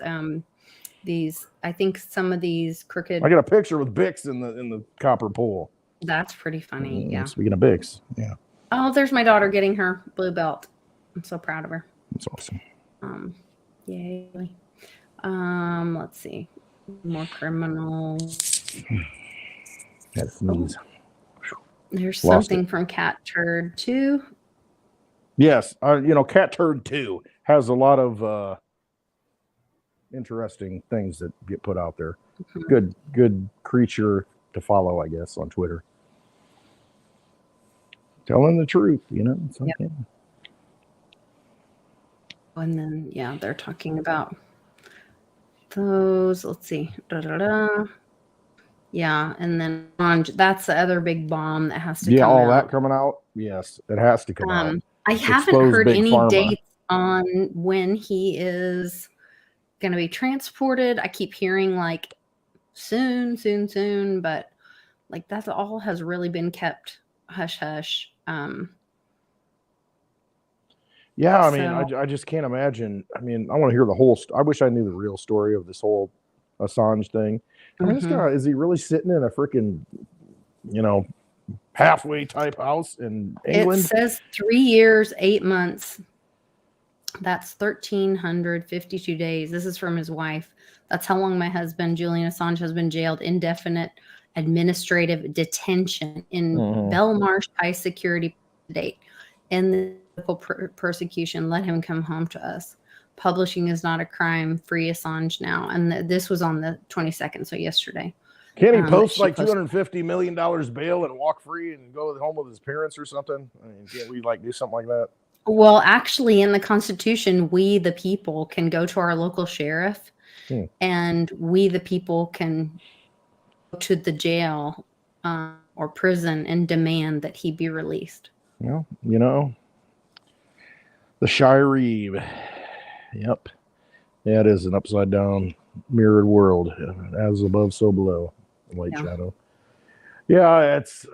these. I think some of these crooked. I got a picture with Bix in the copper pole. That's pretty funny. Yeah. Speaking of Bix, yeah. Oh, there's my daughter getting her blue belt. I'm so proud of her. That's awesome. Yay. Let's see. More criminals. That's sneeze. There's Lost something from Cat Turd too. Yes, Cat Turd 2 has a lot of interesting things that get put out there. Good creature to follow, I guess, on Twitter. Telling the truth, it's okay. Yep. And then, yeah, they're talking about those. Let's see. Yeah, and then that's the other big bomb that has to come out. Yeah, all that coming out? Yes, it has to come out. I haven't heard any dates on when he is going to be transported. I keep hearing like soon, but like that all has really been kept hush hush. Yeah, I mean, I just can't imagine. I mean, I want to hear the whole. I wish I knew the real story of this whole Assange thing. I mean, this guy, is he really sitting in a freaking, halfway type house in England? It says 3 years, 8 months. That's 1,352 days. This is from his wife. That's how long my husband, Julian Assange, has been jailed. Indefinite administrative detention in Belmarsh high security date. And the persecution, let him come home to us. Publishing is not a crime. Free Assange now. And this was on the 22nd, so yesterday. Can't he post like $250 million bail and walk free and go home with his parents or something? I mean, can't we do something like that? Well, actually, in the Constitution, we, the people, can go to our local sheriff and we, the people, can go to the jail or prison and demand that he be released. Well, the Shiree. Yep. Yeah, it is an upside down mirrored world. As above, so below. White shadow. Yeah, it's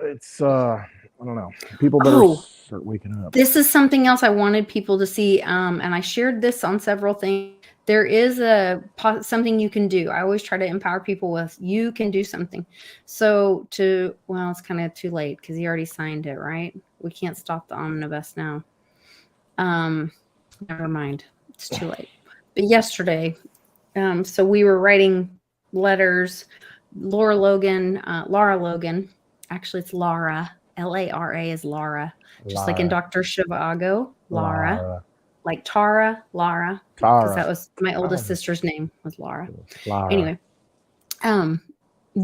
I don't know. People better start waking up. This is something else I wanted people to see. And I shared this on several things. There is something you can do. I always try to empower people with, you can do something. So it's kind of too late because he already signed it, right? We can't stop the omnibus now. Never mind. It's too late. But yesterday, so we were writing letters. Laura Logan. Actually, it's Laura. Lara is Laura. Just like in Dr. Zhivago. Laura. Like Tara, Lara. Because that was my oldest sister's name, was Laura. Anyway.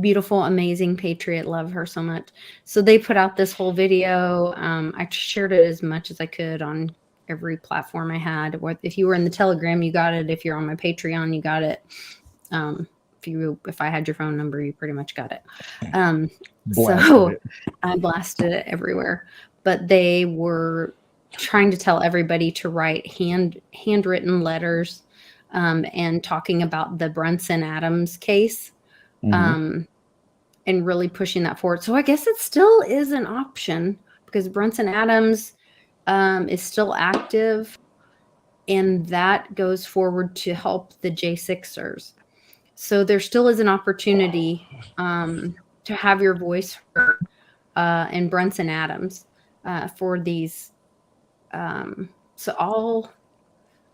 Beautiful, amazing patriot. Love her so much. So they put out this whole video. I shared it as much as I could on every platform I had. If you were in the Telegram, you got it. If you're on my Patreon, you got it. if I had your phone number, you pretty much got it. Blasted So it. I blasted it everywhere. But they were trying to tell everybody to write handwritten letters and talking about the Brunson Adams case. Mhm. And really pushing that forward. So I guess it still is an option because Brunson Adams is still active, and that goes forward to help the J6ers. So there still is an opportunity to have your voice heard in Brunson Adams for these. So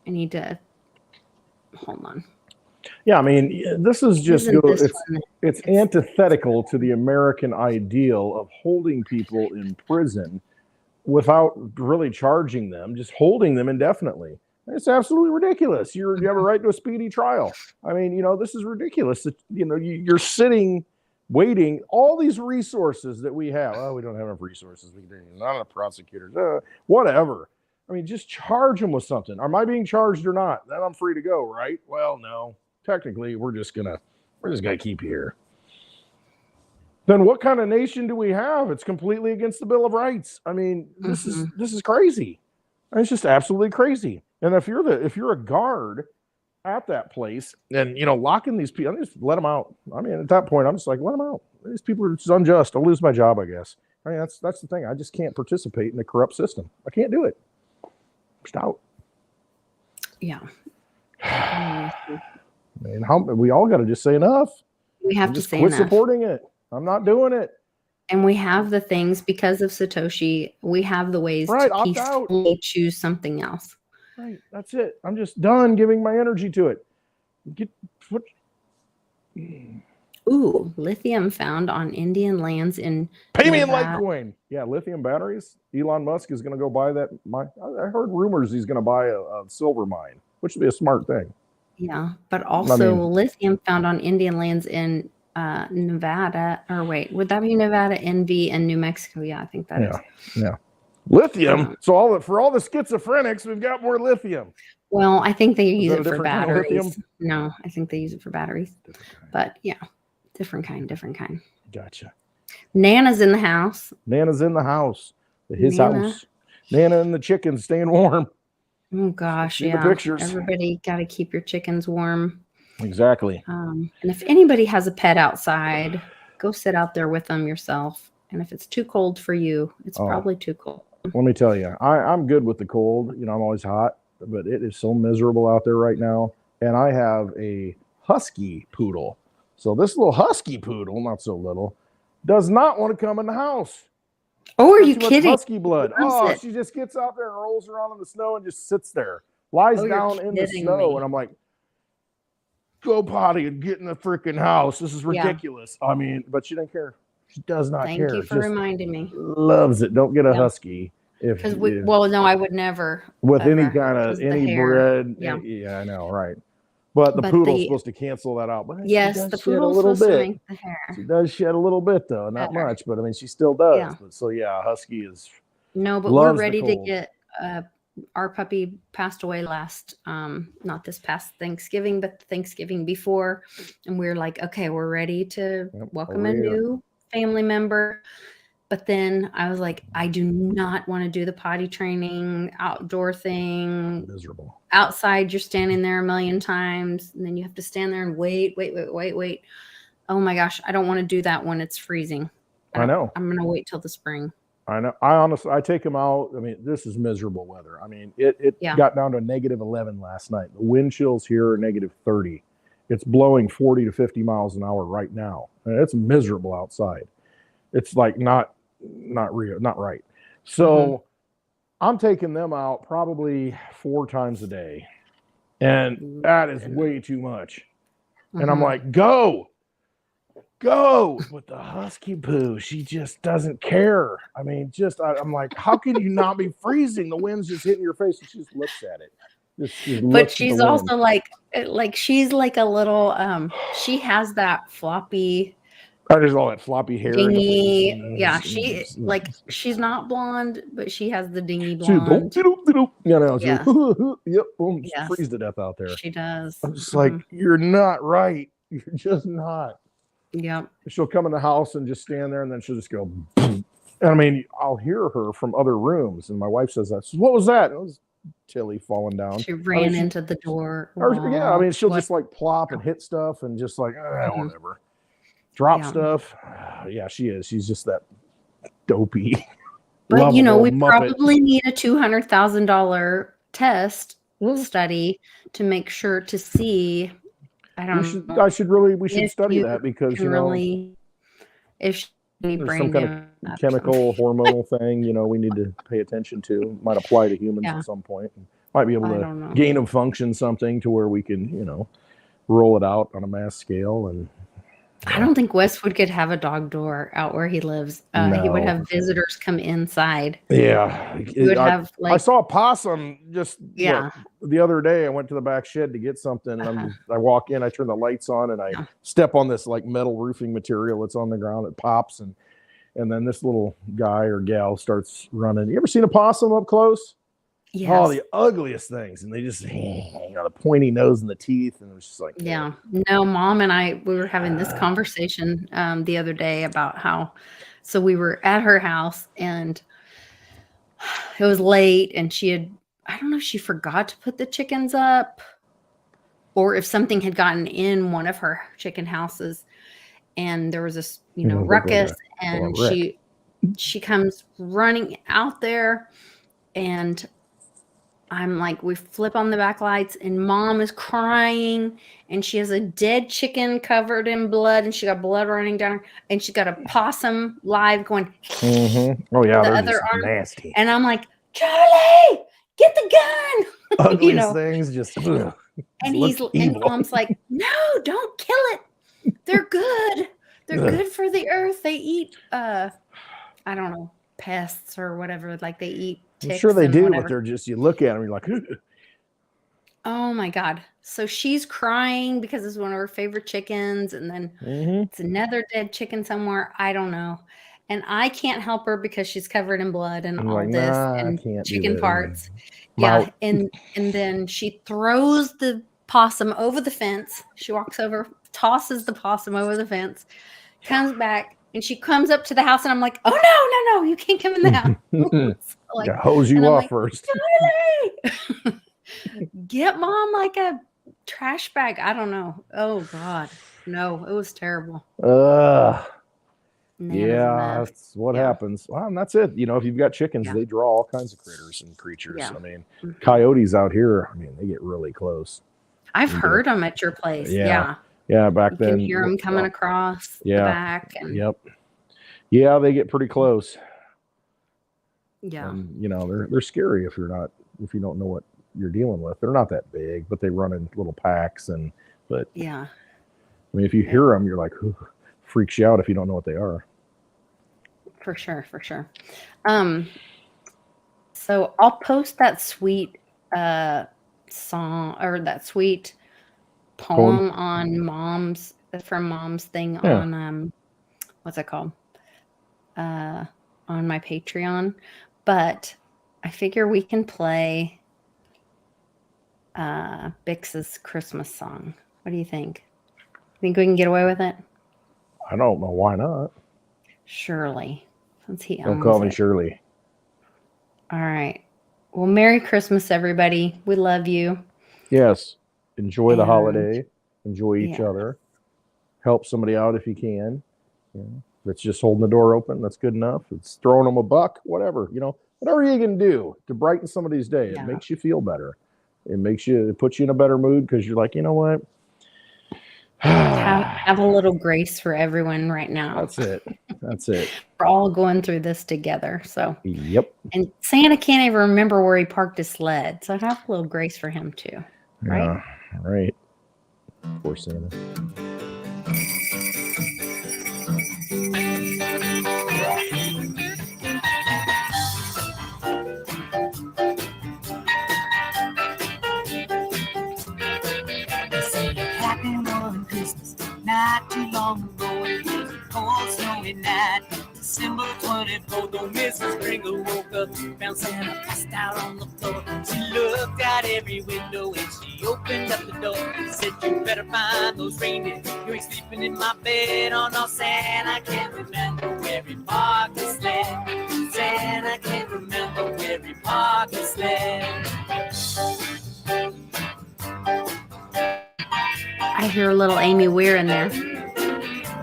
I need to hold on. Yeah, I mean, this is just Isn't this one? it's antithetical to the American ideal of holding people in prison without really charging them, just holding them indefinitely. It's absolutely ridiculous. You have a right to a speedy trial. I mean, this is ridiculous. That, you're sitting, waiting. All these resources that we have. Oh, we don't have enough resources. Not enough prosecutors. Whatever. I mean, just charge them with something. Am I being charged or not? Then I'm free to go, right? Well, no. Technically, we're just gonna keep you here. Then what kind of nation do we have? It's completely against the Bill of Rights. I mean, this is crazy. It's just absolutely crazy. And if you're a guard at that place and locking these people, just let them out. I mean, at that point, I'm just like, let them out. These people are just unjust. I'll lose my job, I guess. I mean, that's the thing. I just can't participate in a corrupt system. I can't do it. Just out. Yeah. I mean, we all got to just say enough. We have to say quit enough. supporting it. I'm not doing it. And we have the things because of Satoshi. We have the ways Right, to opt out. peacefully choose something else. Right, that's it. I'm just done giving my energy to it. Ooh, lithium found on Indian lands in Pay me in Nevada. Litecoin. Yeah, lithium batteries. Elon Musk is going to go buy that mine. I heard rumors he's going to buy a silver mine, which would be a smart thing. Yeah, but also lithium found on Indian lands in Nevada. Or wait, would that be Nevada, NV, and New Mexico? Yeah, I think that is. Yeah. Lithium. So for all the schizophrenics, we've got more lithium. Well, I think they use it for different kind of lithium? batteries. No, I think they use it for batteries. But yeah, different kind. Gotcha. Nana's in the house. Nana's in the house. His house. Nana and the chickens staying warm. Oh gosh, See the yeah. pictures. Everybody got to keep your chickens warm. Exactly. And if anybody has a pet outside, go sit out there with them yourself. And if it's too cold for you, it's probably too cold. Let me tell you, I'm good with the cold. I'm always hot, but it is so miserable out there right now. And I have a husky poodle. So this little husky poodle, not so little, does not want to come in the house. Oh, are you kidding? Husky blood. Oh, she just gets out there and rolls around in the snow and just sits there, lies down in the snow. And I'm like, go potty and get in the freaking house. This is ridiculous. Yeah. I mean, but she doesn't care. She does not care. Thank you for reminding me. Loves it. Don't get a husky. No, I would never. With any kind of bread. Yeah. I know, right. But the poodle's supposed to cancel that out. But yes, the poodle's supposed to make the hair. She does shed a little bit, though. Not much, but I mean, she still does. Yeah. But so, yeah, husky is. No, but we're ready to get. Our puppy passed away not this past Thanksgiving, but the Thanksgiving before. And we're like, okay, we're ready to welcome a new family member. But then I was like, I do not want to do the potty training outdoor thing. Miserable. Outside, you're standing there a million times, and then you have to stand there and wait. Oh my gosh, I don't want to do that when it's freezing. I know. I'm going to wait till the spring. I know. I take them out. I mean, this is miserable weather. I mean, it got down to -11 last night. The wind chills here are -30. It's blowing 40 to 50 miles an hour right now. And it's miserable outside. It's like not real, not right. So I'm taking them out probably 4 times a day. And that is way too much. And I'm like, go. With the husky poo, she just doesn't care. I mean, I'm like, how can you not be freezing? The wind's just hitting your face, and she just looks at it. But she's also like she's like a little. She has that floppy. There's all that floppy hair. Dingy. Yeah, she's not blonde, but she has the dingy blonde. Yep, boom, freeze to death out there. She does. I'm just like, you're not right. You're just not. Yep. She'll come in the house and just stand there, and then she'll just go. And I mean, I'll hear her from other rooms, and my wife says that. What was that? It was Tilly falling down. She ran into the door. Yeah, I mean, she'll What? just like plop and hit stuff and just like whatever. Drop Yeah. stuff. Yeah, she is. She's just that dopey. But, you know, we Muppet. probably need a $200,000 test study to make sure to see. I don't know. We should if study you that because, can you know, really, if she there's brain some kind damage of or chemical, hormonal thing, you know, we need to pay attention to. Might apply to humans Yeah. at some point. Might be able I to don't know. gain of function something to where we can, you know, roll it out on a mass scale. And I don't think Westwood could have a dog door out where he lives. He would No. have visitors come inside. yeah, He would have I like, saw a possum just yeah, the other day. I went to the back shed to get something, and I walk in, I turn the lights on, and I Yeah. step on this like metal roofing material that's on the ground. It pops, and then this little guy or gal starts running. You ever seen a possum up close? yes. Oh, the ugliest things, and they just, you know, the pointy nose and the teeth, and it was just like, Yeah. No, Mom and I, we were having this conversation the other day about how, so we were at her house and it was late and she had, I don't know if she forgot to put the chickens up or if something had gotten in one of her chicken houses and there was this, you know, look ruckus like and a wreck. she comes running out there and I'm like, we flip on the back lights and Mom is crying and she has a dead chicken covered in blood and she got blood running down her, and she got a possum live going. Oh yeah, The they're other just arm. nasty. And I'm like, Charlie, get the gun. Ugliest you know, things, just ugh, and look and evil. Mom's like, no, don't kill it. They're good. They're good for the earth. They eat, I don't know, pests or whatever. Like they eat ticks. I'm sure they and do, whatever. but they're just, you look at them, you're like, Oh my God. So she's crying because it's one of her favorite chickens. And then it's another dead chicken somewhere. I don't know. And I can't help her because she's covered in blood and I'm all like, this nah, I and can't do chicken that. parts. I'm Yeah. out. And then she throws the possum over the fence. She walks over, tosses the possum over the fence, comes back, and she comes up to the house. And I'm like, oh, no, you can't come in the house. Like, Gotta hose you and I'm off like, first. Charlie! Get Mom like a trash bag. I don't know. Oh God, no, it was terrible. Ugh. Nana Yeah, left. that's what Yeah. happens. Well, and that's it. You know, if you've got chickens, Yeah. they draw all kinds of critters and creatures. Yeah. I mean, Mhm. coyotes out here, I mean, they get really close. I've You heard them at your place. Yeah. Yeah, Yeah, back you then. can hear them coming across the Yeah. back. And Yep. Yeah, they get pretty close. yeah, And, you know, they're scary if you don't know what you're dealing with. They're not that big, but they run in little packs. But yeah, I mean, if you hear them, you're like, ooh, freaks you out if you don't know what they are. for sure. So I'll post that sweet song or that sweet poem on Mom's thing on what's it called? On my Patreon. But I figure we can play Bix's Christmas song. What do you think? Think we can get away with it? I don't know why not. Surely. Since he Don't owns call me it. Shirley. All right. Well, Merry Christmas, everybody. We love you. Yes. Enjoy the And- holiday. Enjoy each Yeah. other. Help somebody out if you can. You know, if it's just holding the door open, that's good enough. It's throwing them a buck, whatever. You know, whatever you can do to brighten somebody's day. Yeah. It makes you feel better. It puts you in a better mood because you're like, you know what? Have a little grace for everyone right now. That's it. That's it. We're all going through this together. So, Yep. and Santa can't even remember where he parked his sled. So have a little grace for him too. Right? Yeah. Right. Poor Santa. Say it happened one Christmas, not too long ago. It was a cold, snowy night, December 24th, Although Mrs. Pringle woke up, found Santa passed out on the floor. She looked out every window and she opened up the door. Said, you better find those reindeer. You're sleeping in my bed. Oh no, Santa can't remember where he parked his sled. Santa can't remember where he parked his sled. I hear a little Amy Weir in there.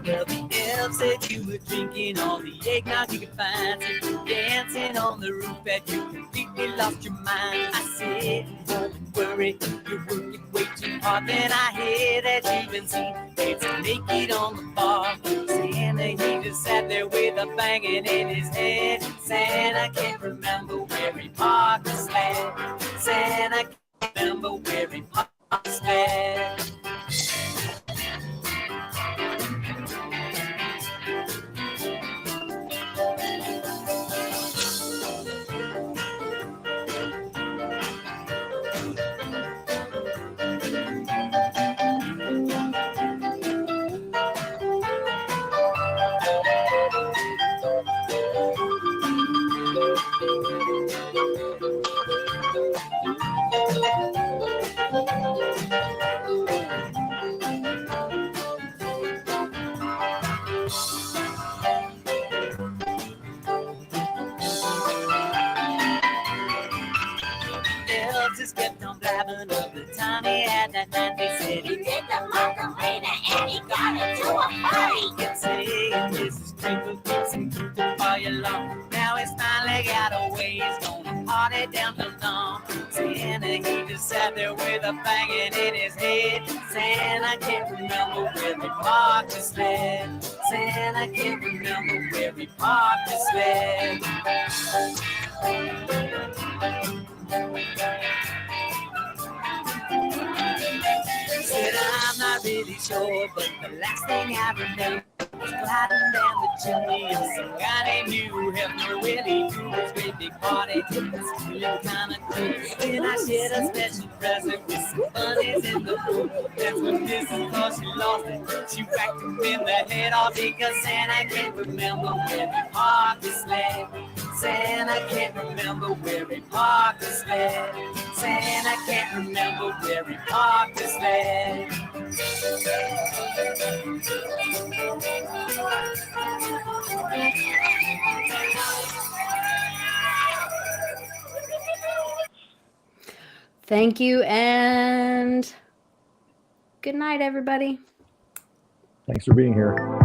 Well, the elf said you were drinking all the eggnog you could find. Said you were dancing on the roof that you completely lost your mind. I said, don't worry, you're working way too hard. Then I hear that you've been seen dancing naked on the bar. Santa, he just sat there with a banging in his head. Santa can't remember where he parked his sled. Santa can't remember where he parked his sled. Elves just kept on blabbing of the time he had that night. They said he did the Montgomery and he got into a fight. He kept saying, Mrs. Pringle keeps him keeping fire long. Now he's finally got away. He's gonna party down the lawn. Santa, he just sat there with a banging in his head. Santa can't remember where he parked his sled. Santa can't remember where he parked his sled. Said I'm not really sure, but the last thing I remember was gliding down the chimney and some guy named Hugh helped me really do this great big party. It's feeling kind of cool. Then I shared a special present with some bunnies in the room. That's when Mrs. Claus, she lost it. She whacked him in the head off because Santa can't remember where he parked his sled. Santa can't remember where he parked his sled. Santa can't remember where he parked his sled. Thank you and good night, everybody. Thanks for being here.